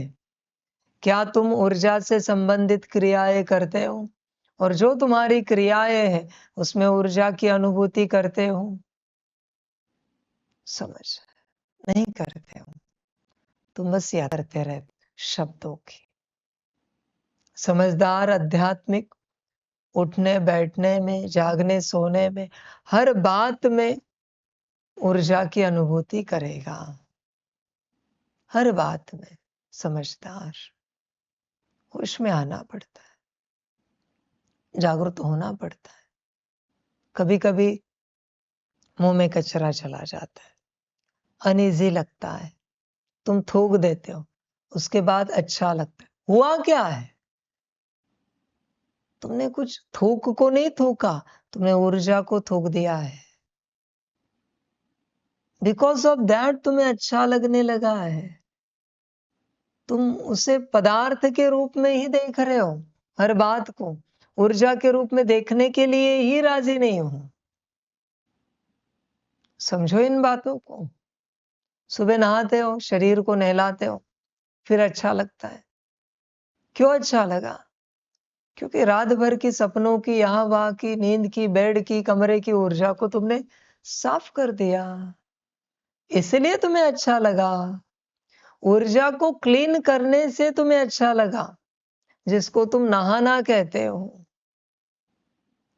क्या तुम ऊर्जा से संबंधित क्रियाएं करते हो? और जो तुम्हारी क्रियाएं हैं उसमें ऊर्जा की अनुभूति करते हो? समझ नहीं करते हो। तुम बस याद करते रहते शब्दों की। समझदार आध्यात्मिक उठने बैठने में, जागने सोने में, हर बात में ऊर्जा की अनुभूति करेगा। हर बात में समझदार, होश में आना पड़ता है, जागरूक होना पड़ता है। कभी कभी मुंह में कचरा चला जाता है, अनईजी लगता है, तुम थूक देते हो, उसके बाद अच्छा लगता है। हुआ क्या है? तुमने कुछ थूक को नहीं थूका, तुमने ऊर्जा को थूक दिया है। बिकॉज ऑफ दैट तुम्हें अच्छा लगने लगा है। तुम उसे पदार्थ के रूप में ही देख रहे हो। हर बात को ऊर्जा के रूप में देखने के लिए ही राजी नहीं हो। समझो इन बातों को। सुबह नहाते हो, शरीर को नहलाते हो, फिर अच्छा लगता है। क्यों अच्छा लगा? क्योंकि रात भर की सपनों की, यहाँ वहां की, नींद की, बेड की, कमरे की ऊर्जा को तुमने साफ कर दिया, इसलिए तुम्हें अच्छा लगा। ऊर्जा को क्लीन करने से तुम्हें अच्छा लगा, जिसको तुम नहाना कहते हो।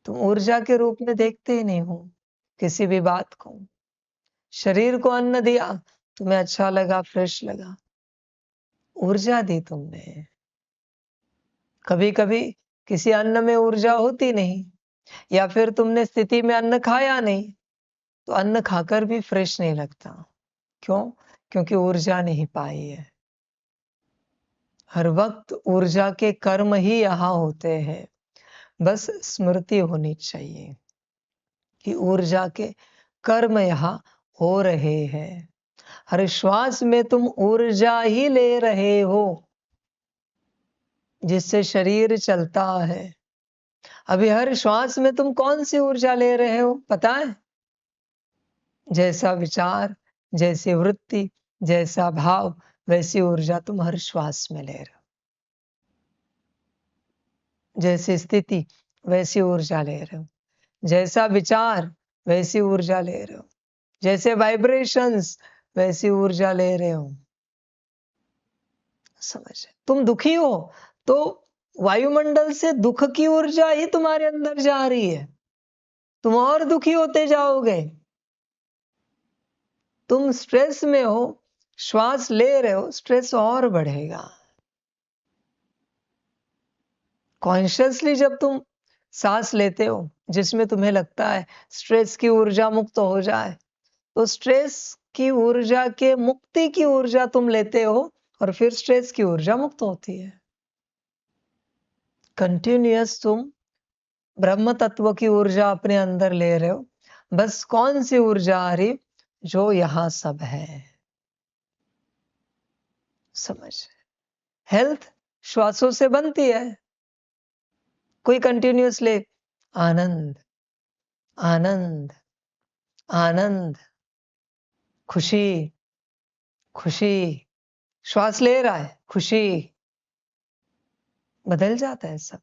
तुम ऊर्जा के रूप में देखते ही नहीं हो किसी भी बात को। शरीर को अन्न दिया, तुम्हें अच्छा लगा, फ्रेश लगा, ऊर्जा दी तुमने। कभी कभी किसी अन्न में ऊर्जा होती नहीं, या फिर तुमने स्थिति में अन्न खाया नहीं, तो अन्न खाकर भी फ्रेश नहीं लगता। क्यों? क्योंकि ऊर्जा नहीं पाई है। हर वक्त ऊर्जा के कर्म ही यहां होते हैं। बस स्मृति होनी चाहिए कि ऊर्जा के कर्म यहां हो रहे हैं। हर श्वास में तुम ऊर्जा ही ले रहे हो, जिससे शरीर चलता है। अभी हर श्वास में तुम कौन सी ऊर्जा ले रहे हो पता है? जैसा विचार, जैसी वृत्ति, जैसा भाव, वैसी ऊर्जा तुम हर श्वास में ले रहे हो। जैसी स्थिति वैसी ऊर्जा ले रहे हो। जैसा विचार वैसी ऊर्जा ले रहे हो। जैसे वाइब्रेशंस वैसी ऊर्जा ले रहे हो। समझ? तुम दुखी हो तो वायुमंडल से दुख की ऊर्जा ही तुम्हारे अंदर जा रही है, तुम और दुखी होते जाओगे। तुम स्ट्रेस में हो, श्वास ले रहे हो, स्ट्रेस और बढ़ेगा। कॉन्शियसली जब तुम सांस लेते हो जिसमें तुम्हें लगता है स्ट्रेस की ऊर्जा मुक्त हो जाए, तो स्ट्रेस की ऊर्जा के मुक्ति की ऊर्जा तुम लेते हो, और फिर स्ट्रेस की ऊर्जा मुक्त होती है। कंटिन्यूअस तुम ब्रह्म तत्व की ऊर्जा अपने अंदर ले रहे हो। बस कौन सी ऊर्जा आ रही? जो यहां सब है। समझ? हेल्थ श्वासों से बनती है। कोई कंटिन्यूअस ले, आनंद आनंद आनंद, खुशी खुशी, श्वास ले रहा है, खुशी, बदल जाता है सब।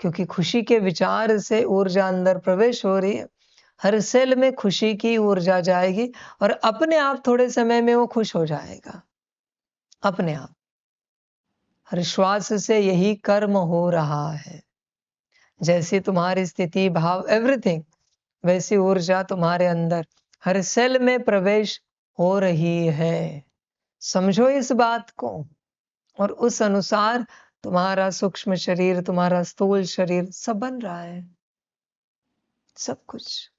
क्योंकि खुशी के विचार से ऊर्जा अंदर प्रवेश हो रही है। हर सेल में खुशी की ऊर्जा जाएगी, और अपने आप थोड़े समय में वो खुश हो जाएगा, अपने आप। हर श्वास से यही कर्म हो रहा है। जैसी तुम्हारी स्थिति, भाव, एवरीथिंग, वैसी ऊर्जा तुम्हारे अंदर हर सेल में प्रवेश हो रही है। समझो इस बात को। और उस अनुसार तुम्हारा सूक्ष्म शरीर, तुम्हारा स्थूल शरीर सब बन रहा है, सब कुछ।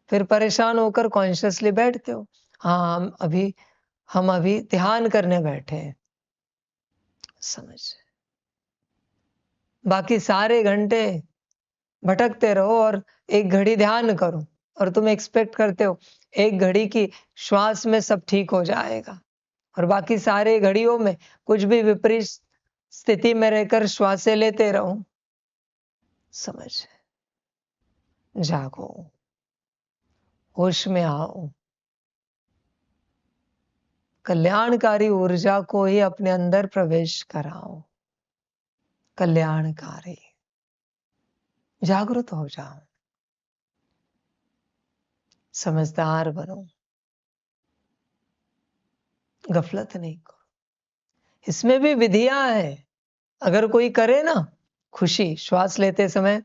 फिर परेशान होकर कॉन्शियसली बैठते हो, हाँ हम अभी ध्यान करने बैठे हैं, समझ। बाकी सारे घंटे भटकते रहो और एक घड़ी ध्यान करो, और तुम एक्सपेक्ट करते हो एक घड़ी की श्वास में सब ठीक हो जाएगा, और बाकी सारे घड़ियों में कुछ भी विपरीत स्थिति में रहकर श्वासें लेते रहो। समझ, जागो, होश में आओ, कल्याणकारी ऊर्जा को ही अपने अंदर प्रवेश कराओ। कल्याणकारी, जागृत हो जाओ, समझदार बनो, गफलत नहीं करो। इसमें भी विधियां है। अगर कोई करे ना, खुशी, श्वास लेते समय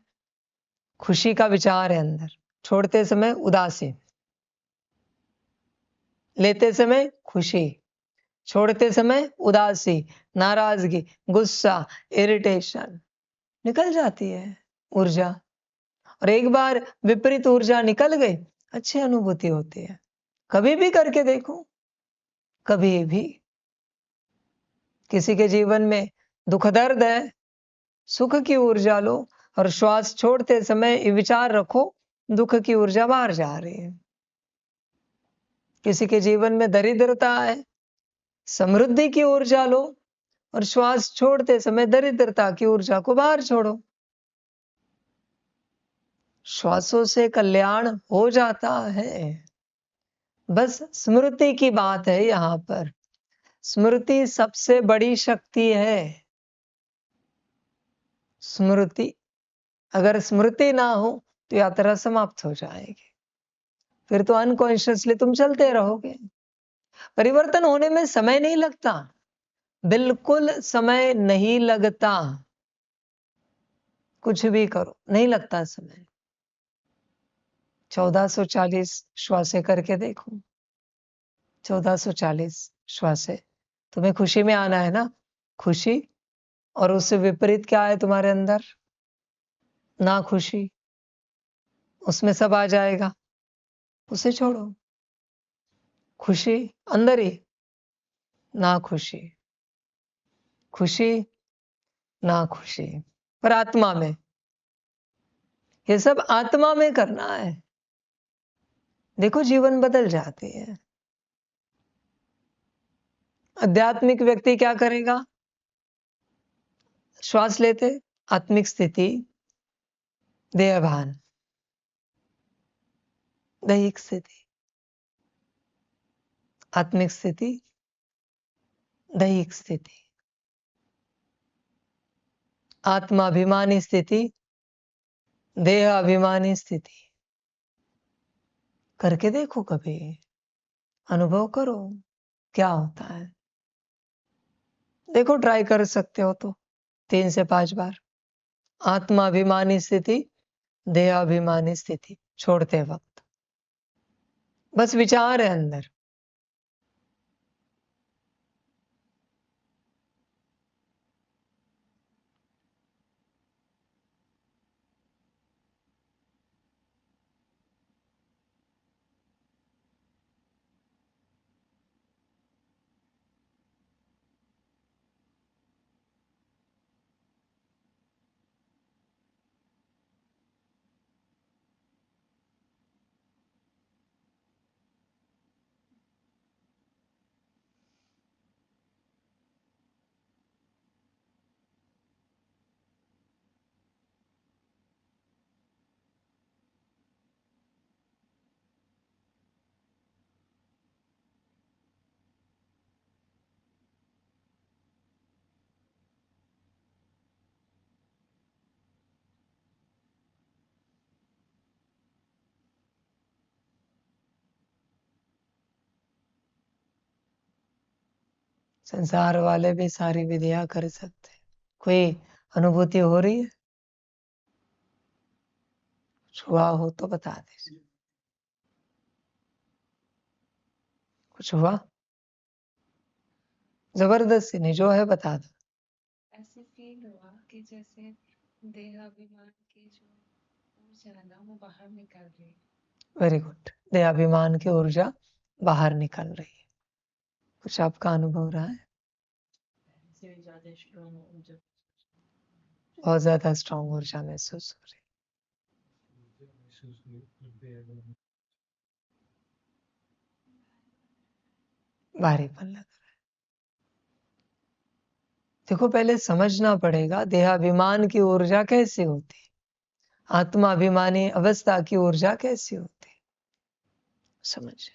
खुशी का विचार है अंदर, छोड़ते समय उदासी, लेते समय खुशी, छोड़ते समय उदासी, नाराजगी, गुस्सा, इरिटेशन, निकल जाती है ऊर्जा। और एक बार विपरीत ऊर्जा निकल गई, अच्छी अनुभूति होती है। कभी भी करके देखो, कभी भी। किसी के जीवन में दुख दर्द है, सुख की ऊर्जा लो और श्वास छोड़ते समय ये विचार रखो, दुख की ऊर्जा बाहर जा रही है। किसी के जीवन में दरिद्रता है, समृद्धि की ऊर्जा लो और श्वास छोड़ते समय दरिद्रता की ऊर्जा को बाहर छोड़ो। श्वासों से कल्याण हो जाता है। बस स्मृति की बात है यहां पर। स्मृति सबसे बड़ी शक्ति है। स्मृति, अगर स्मृति ना हो तो यात्रा समाप्त हो जाएगी, फिर तो अनकॉन्शियसली तुम चलते रहोगे। परिवर्तन होने में समय नहीं लगता, बिल्कुल समय नहीं लगता। कुछ भी करो, नहीं लगता समय। 1440 श्वासें करके देखो, 1440 श्वासें। तुम्हें खुशी में आना है ना, खुशी, और उससे विपरीत क्या है तुम्हारे अंदर, ना खुशी, उसमें सब आ जाएगा, उसे छोड़ो। खुशी अंदर ही, ना खुशी, खुशी ना खुशी, पर आत्मा में। ये सब आत्मा में करना है। देखो जीवन बदल जाती है। आध्यात्मिक व्यक्ति क्या करेगा, श्वास लेते, आत्मिक स्थिति, देहभान, दैहिक स्थिति, आत्मिक स्थिति, दैहिक स्थिति, आत्माभिमानी स्थिति, देह अभिमानी स्थिति। करके देखो, कभी अनुभव करो क्या होता है। देखो ट्राई कर सकते हो तो 3 से 5 बार। आत्माभिमानी स्थिति, देहाभिमानी स्थिति छोड़ते वक्त बस विचार है अंदर। संसार वाले भी सारी विधियां कर सकते हैं। कोई अनुभूति हो रही है, हुआ हो तो बता दीजिए। कुछ हुआ? जबरदस्ती नहीं, जो है बता दो। ऐसे फील हुआ कि जैसे देहाभिमान की जो ऊर्जा है ना वो बाहर निकल रही है। वेरी गुड, देहाभिमान की ऊर्जा बाहर निकल रही है। कुछ आपका अनुभव रहा है? से ज्यादा स्ट्रॉन्ग जब बहुत ज्यादा स्ट्रांग ऊर्जा महसूस हो रही है, भारीपन लग रहा है। देखो, पहले समझना पड़ेगा देहाभिमान की ऊर्जा कैसी होती है, आत्माभिमानी अवस्था की ऊर्जा कैसी होती है। समझे,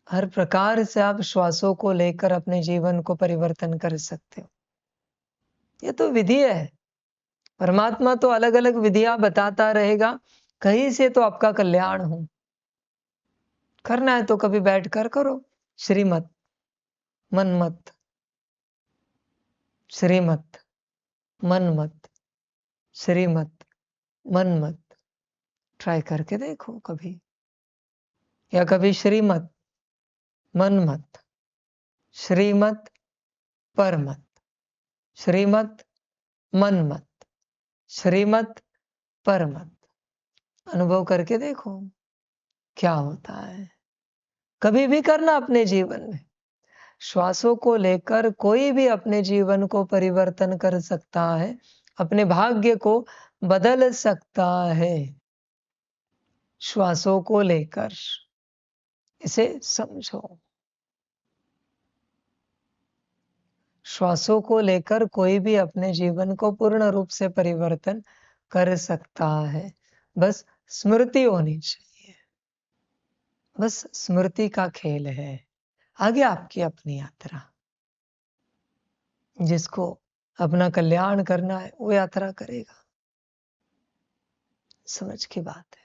हर प्रकार से आप श्वासों को लेकर अपने जीवन को परिवर्तन कर सकते हो। ये तो विधि है, परमात्मा तो अलग अलग विधियां बताता रहेगा, कहीं से तो आपका कल्याण हो। करना है तो कभी बैठकर करो, श्रीमत मनमत, श्रीमत मनमत, श्रीमत मनमत, ट्राई करके देखो कभी, या कभी श्रीमत मनमत, श्रीमत परमत, श्रीमत मनमत, श्रीमत परमत, अनुभव करके देखो क्या होता है। कभी भी करना अपने जीवन में। श्वासों को लेकर कोई भी अपने जीवन को परिवर्तन कर सकता है, अपने भाग्य को बदल सकता है। श्वासों को लेकर इसे समझो। श्वासों को लेकर कोई भी अपने जीवन को पूर्ण रूप से परिवर्तन कर सकता है। बस स्मृति होनी चाहिए, बस स्मृति का खेल है। आगे आपकी अपनी यात्रा, जिसको अपना कल्याण करना है वो यात्रा करेगा। समझ की बात है।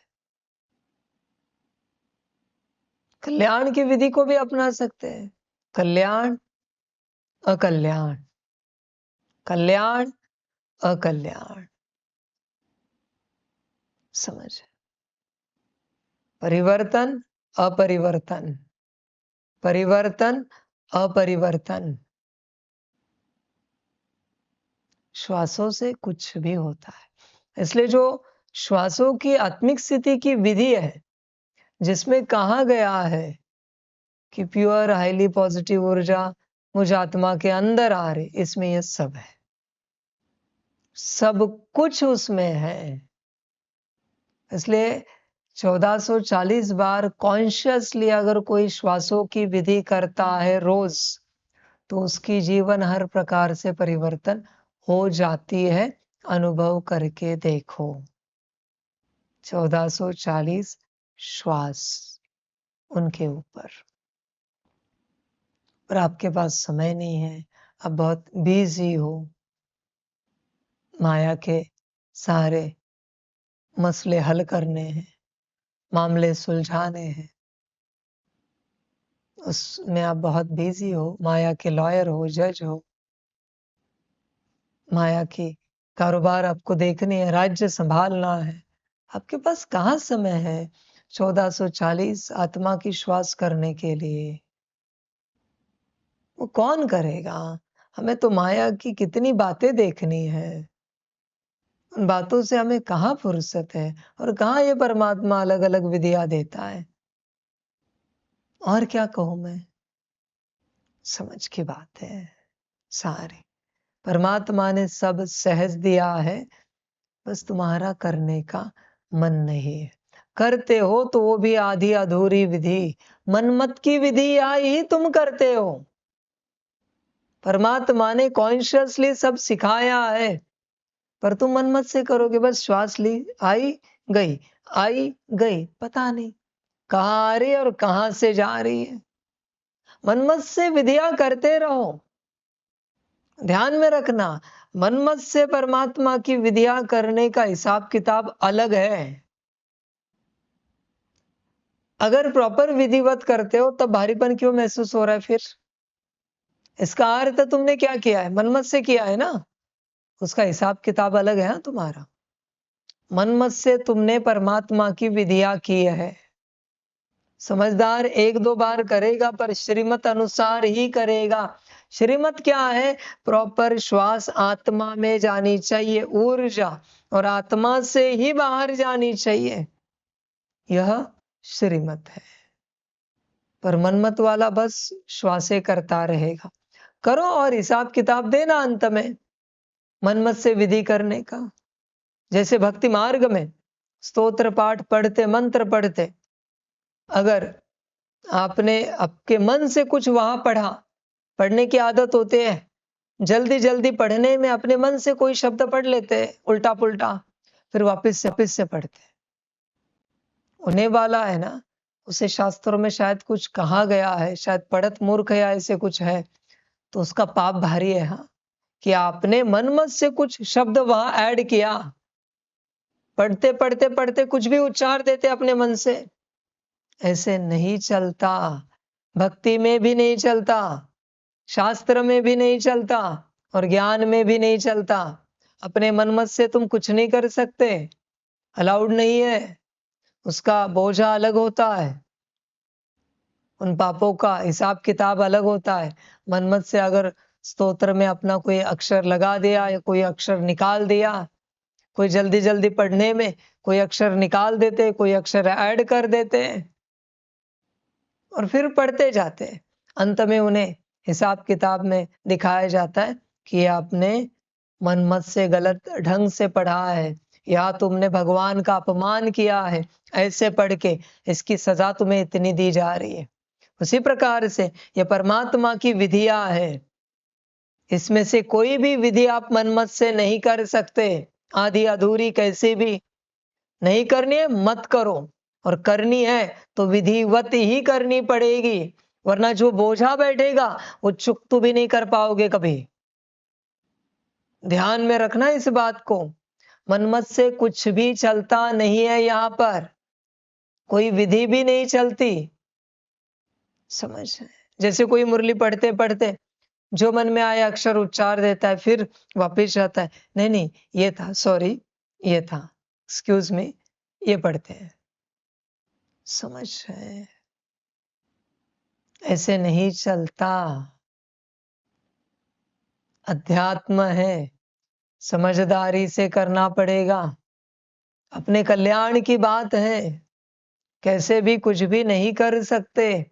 कल्याण की विधि को भी अपना सकते हैं। कल्याण अकल्याण, कल्याण अकल्याण। समझ, परिवर्तन अपरिवर्तन, परिवर्तन अपरिवर्तन। श्वासों से कुछ भी होता है। इसलिए जो श्वासों की आत्मिक स्थिति की विधि है, जिसमें कहा गया है कि प्योर हाईली पॉजिटिव ऊर्जा मुझ आत्मा के अंदर आ रही, इसमें यह सब है, सब कुछ उसमें है। इसलिए 1440 बार कॉन्शियसली अगर कोई श्वासों की विधि करता है रोज, तो उसकी जीवन हर प्रकार से परिवर्तन हो जाती है। अनुभव करके देखो। 1440 श्वास उनके ऊपर। पर आपके पास समय नहीं है, आप बहुत बिजी हो, माया के सारे मसले हल करने हैं, मामले सुलझाने हैं, उसमें आप बहुत बिजी हो, माया के लॉयर हो, जज हो, माया की कारोबार आपको देखनी है, राज्य संभालना है, आपके पास कहाँ समय है 1440 आत्मा की श्वास करने के लिए। वो कौन करेगा? हमें तो माया की कितनी बातें देखनी है, उन बातों से हमें कहाँ फुर्सत है, और कहाँ ये परमात्मा अलग अलग विधियां देता है। और क्या कहूं मैं, समझ की बात है। सारे परमात्मा ने सब सहज दिया है, बस तुम्हारा करने का मन नहीं है। करते हो तो वो भी आधी अधूरी विधि, मनमत की विधि आई ही तुम करते हो। परमात्मा ने कॉन्शियसली सब सिखाया है, पर तुम मनमत से करोगे। बस श्वास ली, आई गई, आई गई, पता नहीं कहाँ आ रही है और कहां से जा रही है। मनमत से विधियां करते रहो। ध्यान में रखना, मनमत से परमात्मा की विधियां करने का हिसाब किताब अलग है। अगर प्रॉपर विधिवत करते हो तब भारीपन क्यों महसूस हो रहा है फिर? इसका अर्थ तुमने क्या किया है, मनमत से किया है ना, उसका हिसाब किताब अलग है। तुम्हारा मनमत से तुमने परमात्मा की विधियां की है, समझदार एक दो बार करेगा पर श्रीमत अनुसार ही करेगा। श्रीमत क्या है? प्रॉपर श्वास आत्मा में जानी चाहिए ऊर्जा, और आत्मा से ही बाहर जानी चाहिए, यह श्रीमत है। पर मनमत वाला बस श्वासें करता रहेगा। करो और हिसाब किताब देना अंत में मनमत से विधि करने का। जैसे भक्ति मार्ग में स्तोत्र पाठ पढ़ते, मंत्र पढ़ते, अगर आपने आपके मन से कुछ वहां पढ़ा, पढ़ने की आदत होती है, जल्दी जल्दी पढ़ने में अपने मन से कोई शब्द पढ़ लेते हैं उल्टा पुल्टा, फिर वापस से पढ़ते। होने वाला है ना, उसे शास्त्रों में शायद कुछ कहा गया है, शायद पढ़त मूर्ख या ऐसे कुछ है, तो उसका पाप भारी है। हाँ, कि आपने मनमत से कुछ शब्द वहां ऐड किया, पढ़ते पढ़ते पढ़ते कुछ भी उच्चार देते अपने मन से। ऐसे नहीं चलता, भक्ति में भी नहीं चलता, शास्त्र में भी नहीं चलता, और ज्ञान में भी नहीं चलता। अपने मनमत से तुम कुछ नहीं कर सकते, अलाउड नहीं है। उसका बोझा अलग होता है, उन पापों का हिसाब किताब अलग होता है। मनमत से अगर स्तोत्र में अपना कोई अक्षर लगा दिया या कोई अक्षर निकाल दिया, कोई जल्दी जल्दी पढ़ने में कोई अक्षर निकाल देते, कोई अक्षर ऐड कर देते और फिर पढ़ते जाते, अंत में उन्हें हिसाब किताब में दिखाया जाता है कि आपने मनमत से गलत ढंग से पढ़ा है, या तुमने भगवान का अपमान किया है, ऐसे पढ़ के इसकी सजा तुम्हें इतनी दी जा रही है। उसी प्रकार से यह परमात्मा की विधियां है, इसमें से कोई भी विधि आप मनमत से नहीं कर सकते। आधी अधूरी कैसी भी नहीं करनी है, मत करो, और करनी है तो विधिवत ही करनी पड़ेगी, वरना जो बोझा बैठेगा वो चुकता भी नहीं कर पाओगे कभी। ध्यान में रखना इस बात को। मनमत से कुछ भी चलता नहीं है, यहाँ पर कोई विधि भी नहीं चलती। समझ, जैसे कोई मुरली पढ़ते पढ़ते जो मन में आया अक्षर उच्चार देता है, फिर वापिस जाता है, नहीं ये था, सॉरी ये था, एक्सक्यूज मी, ये पढ़ते हैं। समझ है, ऐसे नहीं चलता। अध्यात्म है, समझदारी से करना पड़ेगा, अपने कल्याण की बात है, कैसे भी कुछ भी नहीं कर सकते।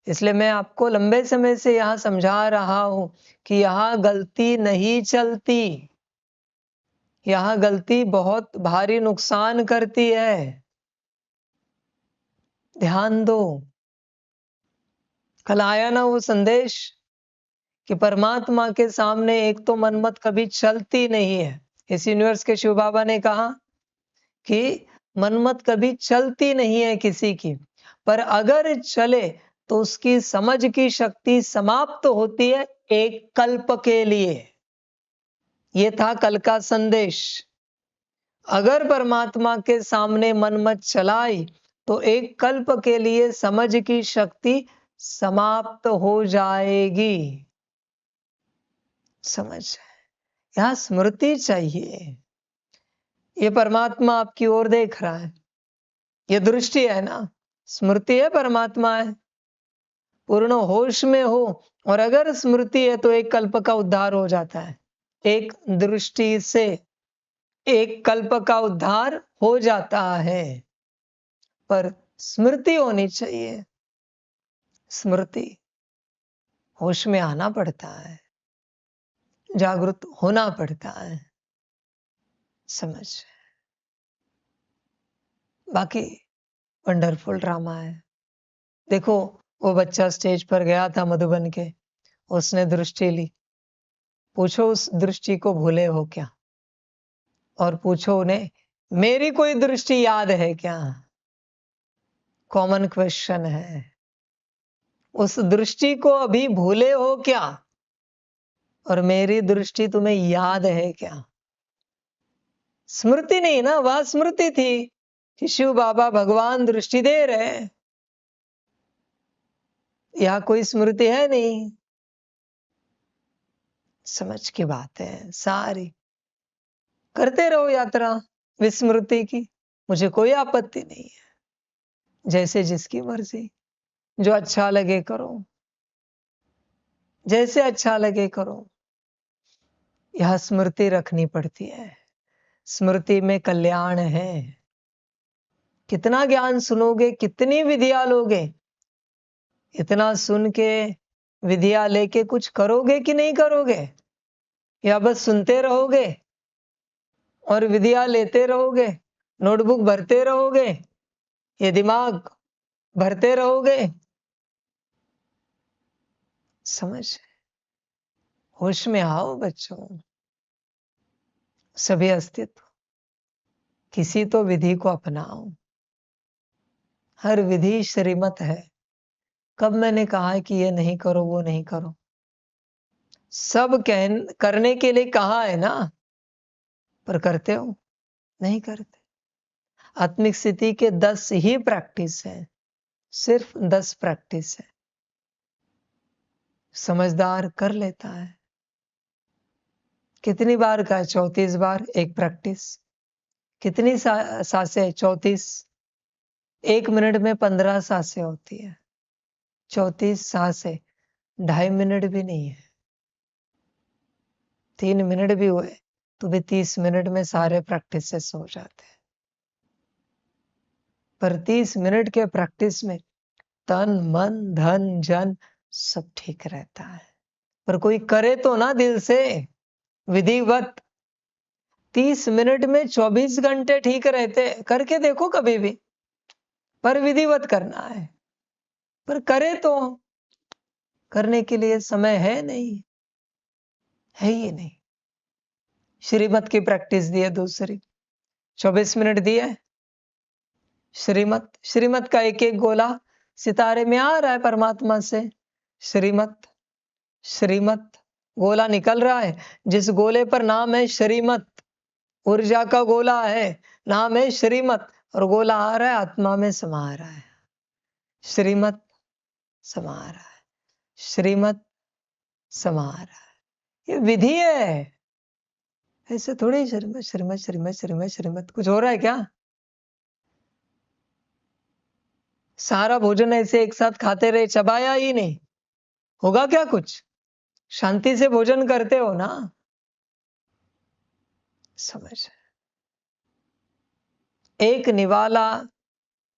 इसलिए मैं आपको लंबे समय से यहां समझा रहा हूं कि यहां गलती नहीं चलती, यहां गलती बहुत भारी नुकसान करती है। ध्यान दो। कल आया ना वो संदेश कि परमात्मा के सामने एक तो मनमत कभी चलती नहीं है। इस यूनिवर्स के शिव बाबा ने कहा कि मनमत कभी चलती नहीं है किसी की, पर अगर चले तो उसकी समझ की शक्ति समाप्त होती है एक कल्प के लिए। ये था कल का संदेश। अगर परमात्मा के सामने मनमत चलाई तो एक कल्प के लिए समझ की शक्ति समाप्त हो जाएगी। समझ, यहां स्मृति चाहिए। ये परमात्मा आपकी ओर देख रहा है, ये दृष्टि है ना, स्मृति है, परमात्मा है, पूर्ण होश में हो, और अगर स्मृति है तो एक कल्प का उद्धार हो जाता है। एक दृष्टि से एक कल्प का उद्धार हो जाता है, पर स्मृति होनी चाहिए। स्मृति, होश में आना पड़ता है, जागृत होना पड़ता है। समझ, बाकी वंडरफुल ड्रामा है। देखो, वो बच्चा स्टेज पर गया था मधुबन के, उसने दृष्टि ली, पूछो उस दृष्टि को भूले हो क्या, और पूछो उन्हें मेरी कोई दृष्टि याद है क्या। कॉमन क्वेश्चन है, उस दृष्टि को अभी भूले हो क्या, और मेरी दृष्टि तुम्हें याद है क्या। स्मृति नहीं ना, वह स्मृति थी कि शिव बाबा भगवान दृष्टि दे रहे, यह कोई स्मृति है नहीं। समझ की बात है सारी। करते रहो यात्रा विस्मृति की, मुझे कोई आपत्ति नहीं है। जैसे जिसकी मर्जी, जो अच्छा लगे करो, जैसे अच्छा लगे करो। यह स्मृति रखनी पड़ती है, स्मृति में कल्याण है। कितना ज्ञान सुनोगे, कितनी विधिया लोगे, इतना सुन के विधिया लेके कुछ करोगे कि नहीं करोगे, या बस सुनते रहोगे और विधिया लेते रहोगे, नोटबुक भरते रहोगे, ये दिमाग भरते रहोगे। समझ, होश में आओ बच्चों। सभी अस्तित्व, किसी तो विधि को अपनाओ। हर विधि श्रीमत है। कब मैंने कहा है कि ये नहीं करो वो नहीं करो? सब करने के लिए कहा है ना, पर करते हो नहीं करते। आत्मिक स्थिति के 10 ही प्रैक्टिस है, सिर्फ 10 प्रैक्टिस है। समझदार कर लेता है। कितनी बार का है? 34 बार एक प्रैक्टिस। कितनी सांसें? 34। 1 मिनट में 15 सांसें होती है। 34 सांसें 2.5 मिनट भी नहीं है। 3 मिनट भी हुए तो भी 30 मिनट में सारे प्रैक्टिसेस हो जाते हैं। पर 30 मिनट के प्रैक्टिस में तन मन धन जन सब ठीक रहता है। पर कोई करे तो ना दिल से, विधिवत। 30 मिनट में 24 घंटे ठीक रहते। करके देखो कभी भी, पर विधिवत करना है। पर करे तो, करने के लिए समय है नहीं, है ही नहीं। श्रीमत की प्रैक्टिस दी है दूसरी, 24 मिनट दिए। श्रीमत का एक एक गोला सितारे में आ रहा है परमात्मा से। श्रीमत गोला निकल रहा है, जिस गोले पर नाम है श्रीमत, ऊर्जा का गोला है, नाम है श्रीमत, और गोला आ रहा है, आत्मा में समा रहा है। श्रीमत समा रहा है, श्रीमत समा रहा है। ये विधि है। ऐसे थोड़ी श्रीमत श्रीमत श्रीमत श्रीमत श्रीमत कुछ हो रहा है क्या? सारा भोजन ऐसे एक साथ खाते रहे, चबाया ही नहीं, होगा क्या कुछ? शांति से भोजन करते हो ना। समझ, एक निवाला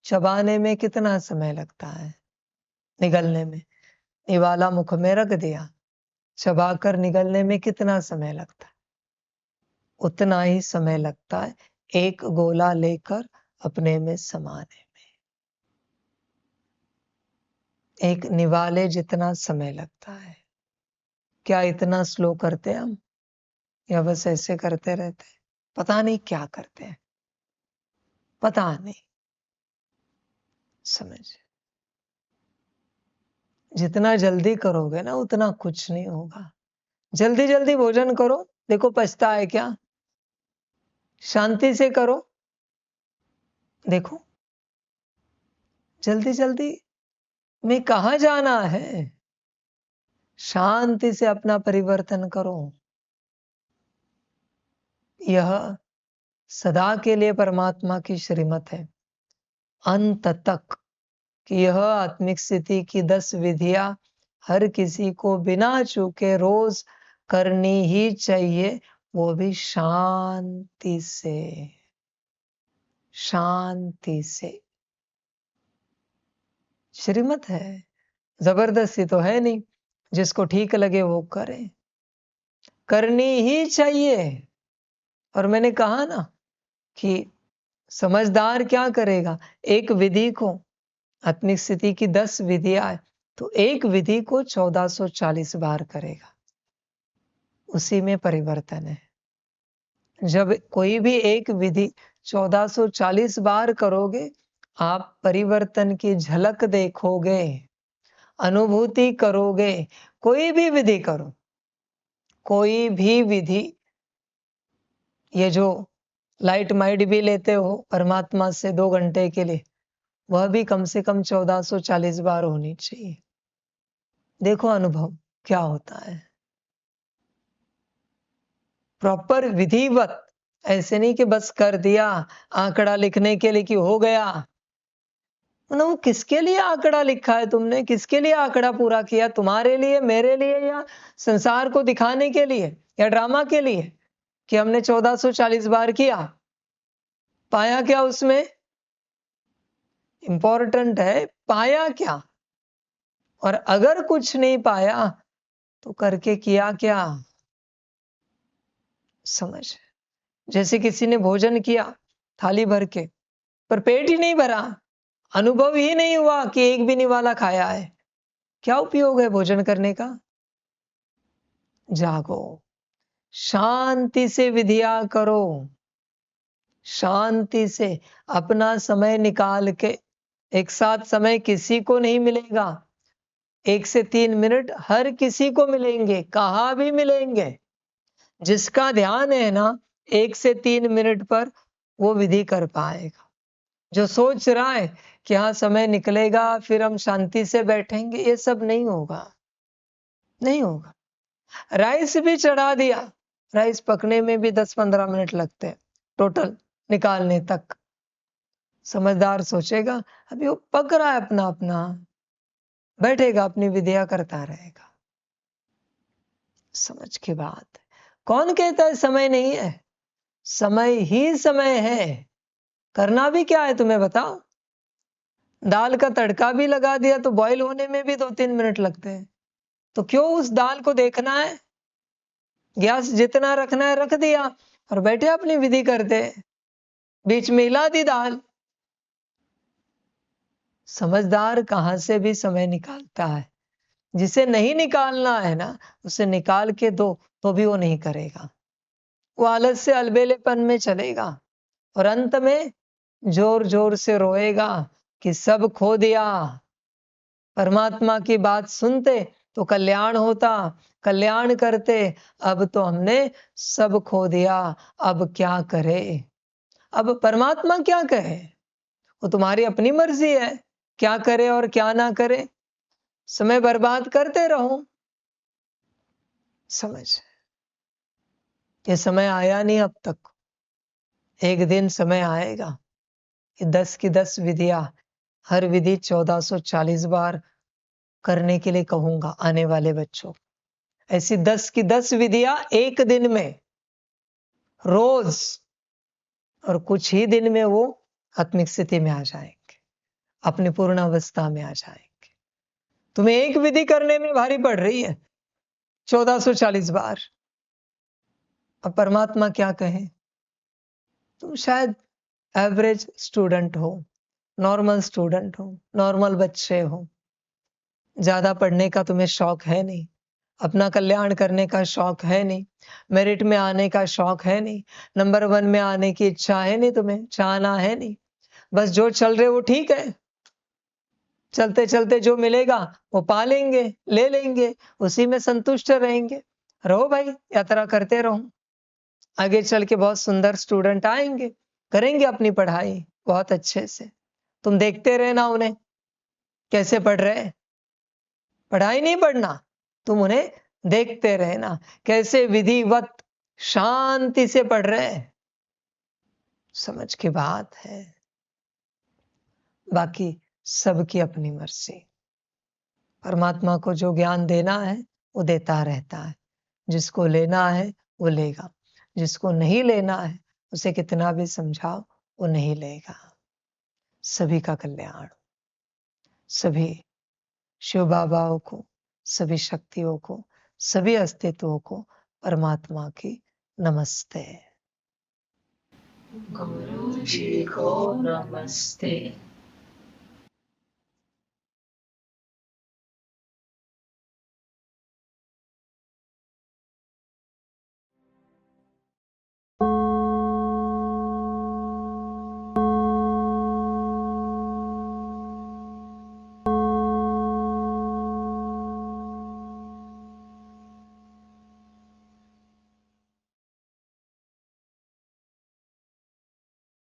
चबाने में कितना समय लगता है? निगलने में, निवाला मुख में रख दिया, चबाकर निगलने में कितना समय लगता है? उतना ही समय लगता है एक गोला लेकर अपने में समाने में। एक निवाले जितना समय लगता है। क्या इतना स्लो करते हैं हम, या बस ऐसे करते रहते हैं? पता नहीं क्या करते हैं, पता नहीं। समझ, जितना जल्दी करोगे ना उतना कुछ नहीं होगा। जल्दी जल्दी भोजन करो, देखो पछता है क्या? शांति से करो, देखो जल्दी जल्दी में कहाँ जाना है? शांति से अपना परिवर्तन करो। यह सदा के लिए परमात्मा की श्रीमत है, अंत तक। कि यह आत्मिक स्थिति की 10 विधियां हर किसी को बिना चूके रोज करनी ही चाहिए, वो भी शांति से। शांति से। श्रीमत है, जबरदस्ती तो है नहीं। जिसको ठीक लगे वो करे, करनी ही चाहिए। और मैंने कहा ना कि समझदार क्या करेगा, एक विधि को, आत्मिक स्थिति की 10 विधियां, तो एक विधि को 1440 बार करेगा, उसी में परिवर्तन है। जब कोई भी एक विधि 1440 बार करोगे, आप परिवर्तन की झलक देखोगे, अनुभूति करोगे। कोई भी विधि करो, कोई भी विधि, ये जो लाइट माइट भी लेते हो परमात्मा से 2 घंटे के लिए, वह भी कम से कम 1440 बार होनी चाहिए। देखो अनुभव क्या होता है। प्रॉपर विधिवत, ऐसे नहीं कि बस कर दिया आंकड़ा लिखने के लिए कि हो गया। मतलब वो किसके लिए आंकड़ा लिखा है तुमने? किसके लिए आंकड़ा पूरा किया? तुम्हारे लिए, मेरे लिए, या संसार को दिखाने के लिए, या ड्रामा के लिए कि हमने 1440 बार किया? पाया क्या उसमें? इंपॉर्टेंट है पाया क्या। और अगर कुछ नहीं पाया तो करके किया क्या? समझ। जैसे किसी ने भोजन किया थाली भर के, पर पेट ही नहीं भरा, अनुभव ही नहीं हुआ कि एक भी निवाला खाया है, क्या उपयोग है भोजन करने का? जागो, शांति से विधिया करो, शांति से अपना समय निकाल के। एक साथ समय किसी को नहीं मिलेगा, 1 से 3 मिनट हर किसी को मिलेंगे, कहाँ भी मिलेंगे। जिसका ध्यान है ना 1 से 3 मिनट पर, वो विधि कर पाएगा। जो सोच रहा है कि हाँ समय निकलेगा फिर हम शांति से बैठेंगे, ये सब नहीं होगा, नहीं होगा। राइस भी चढ़ा दिया, राइस पकने में भी 10-15 मिनट लगते हैं टोटल निकालने तक। समझदार सोचेगा अभी वो पक रहा है अपना अपना, बैठेगा अपनी विधिया करता रहेगा। समझ की बात है। कौन कहता है समय नहीं है? समय ही समय है। करना भी क्या है तुम्हें बताओ? दाल का तड़का भी लगा दिया तो बॉईल होने में भी 2-3 मिनट लगते हैं, तो क्यों उस दाल को देखना है? गैस जितना रखना है रख दिया और बैठे अपनी विधि करते, बीच में हिला दी दाल। समझदार कहां से भी समय निकालता है। जिसे नहीं निकालना है ना, उसे निकाल के दो तो भी वो नहीं करेगा, वो आलस से अलबेलेपन में चलेगा और अंत में जोर जोर से रोएगा कि सब खो दिया। परमात्मा की बात सुनते तो कल्याण होता, कल्याण करते, अब तो हमने सब खो दिया, अब क्या करे? अब परमात्मा क्या कहे? वो तुम्हारी अपनी मर्जी है, क्या करे और क्या ना करे, समय बर्बाद करते रहो। समझ। ये समय आया नहीं अब तक, एक दिन समय आएगा। ये 10 की 10 विधियां, हर विधि 1440 बार करने के लिए कहूंगा आने वाले बच्चों। ऐसी 10 की 10 विधियां एक दिन में, रोज, और कुछ ही दिन में वो आत्मिक स्थिति में आ जाएंगे, अपनी पूर्ण अवस्था में आ जाएंगे। तुम्हें एक विधि करने में भारी पड़ रही है 1440 बार। अब परमात्मा क्या कहे? तुम शायद एवरेज स्टूडेंट हो, नॉर्मल स्टूडेंट हो, नॉर्मल बच्चे हो, ज्यादा पढ़ने का तुम्हें शौक है नहीं, अपना कल्याण करने का शौक है नहीं, मेरिट में आने का शौक है नहीं, नंबर 1 में आने की इच्छा है नहीं, तुम्हें चाहना है नहीं। बस जो चल रहे वो ठीक है, चलते चलते जो मिलेगा वो पा लेंगे, ले लेंगे, उसी में संतुष्ट रहेंगे। रहो भाई, यात्रा करते रहो, आगे चल के बहुत सुंदर स्टूडेंट आएंगे, करेंगे अपनी पढ़ाई बहुत अच्छे से। तुम देखते रहना उन्हें कैसे पढ़ रहे, पढ़ाई नहीं पढ़ना, तुम उन्हें देखते रहना कैसे विधिवत शांति से पढ़ रहे। समझ की बात है। बाकी सबकी अपनी मर्जी। परमात्मा को जो ज्ञान देना है वो देता रहता है, जिसको लेना है वो लेगा, जिसको नहीं लेना है उसे कितना भी समझाओ वो नहीं लेगा। सभी का कल्याण, सभी शिव बाबाओं को, सभी शक्तियों को, सभी अस्तित्वों को परमात्मा की नमस्ते। गुरु जी को नमस्ते।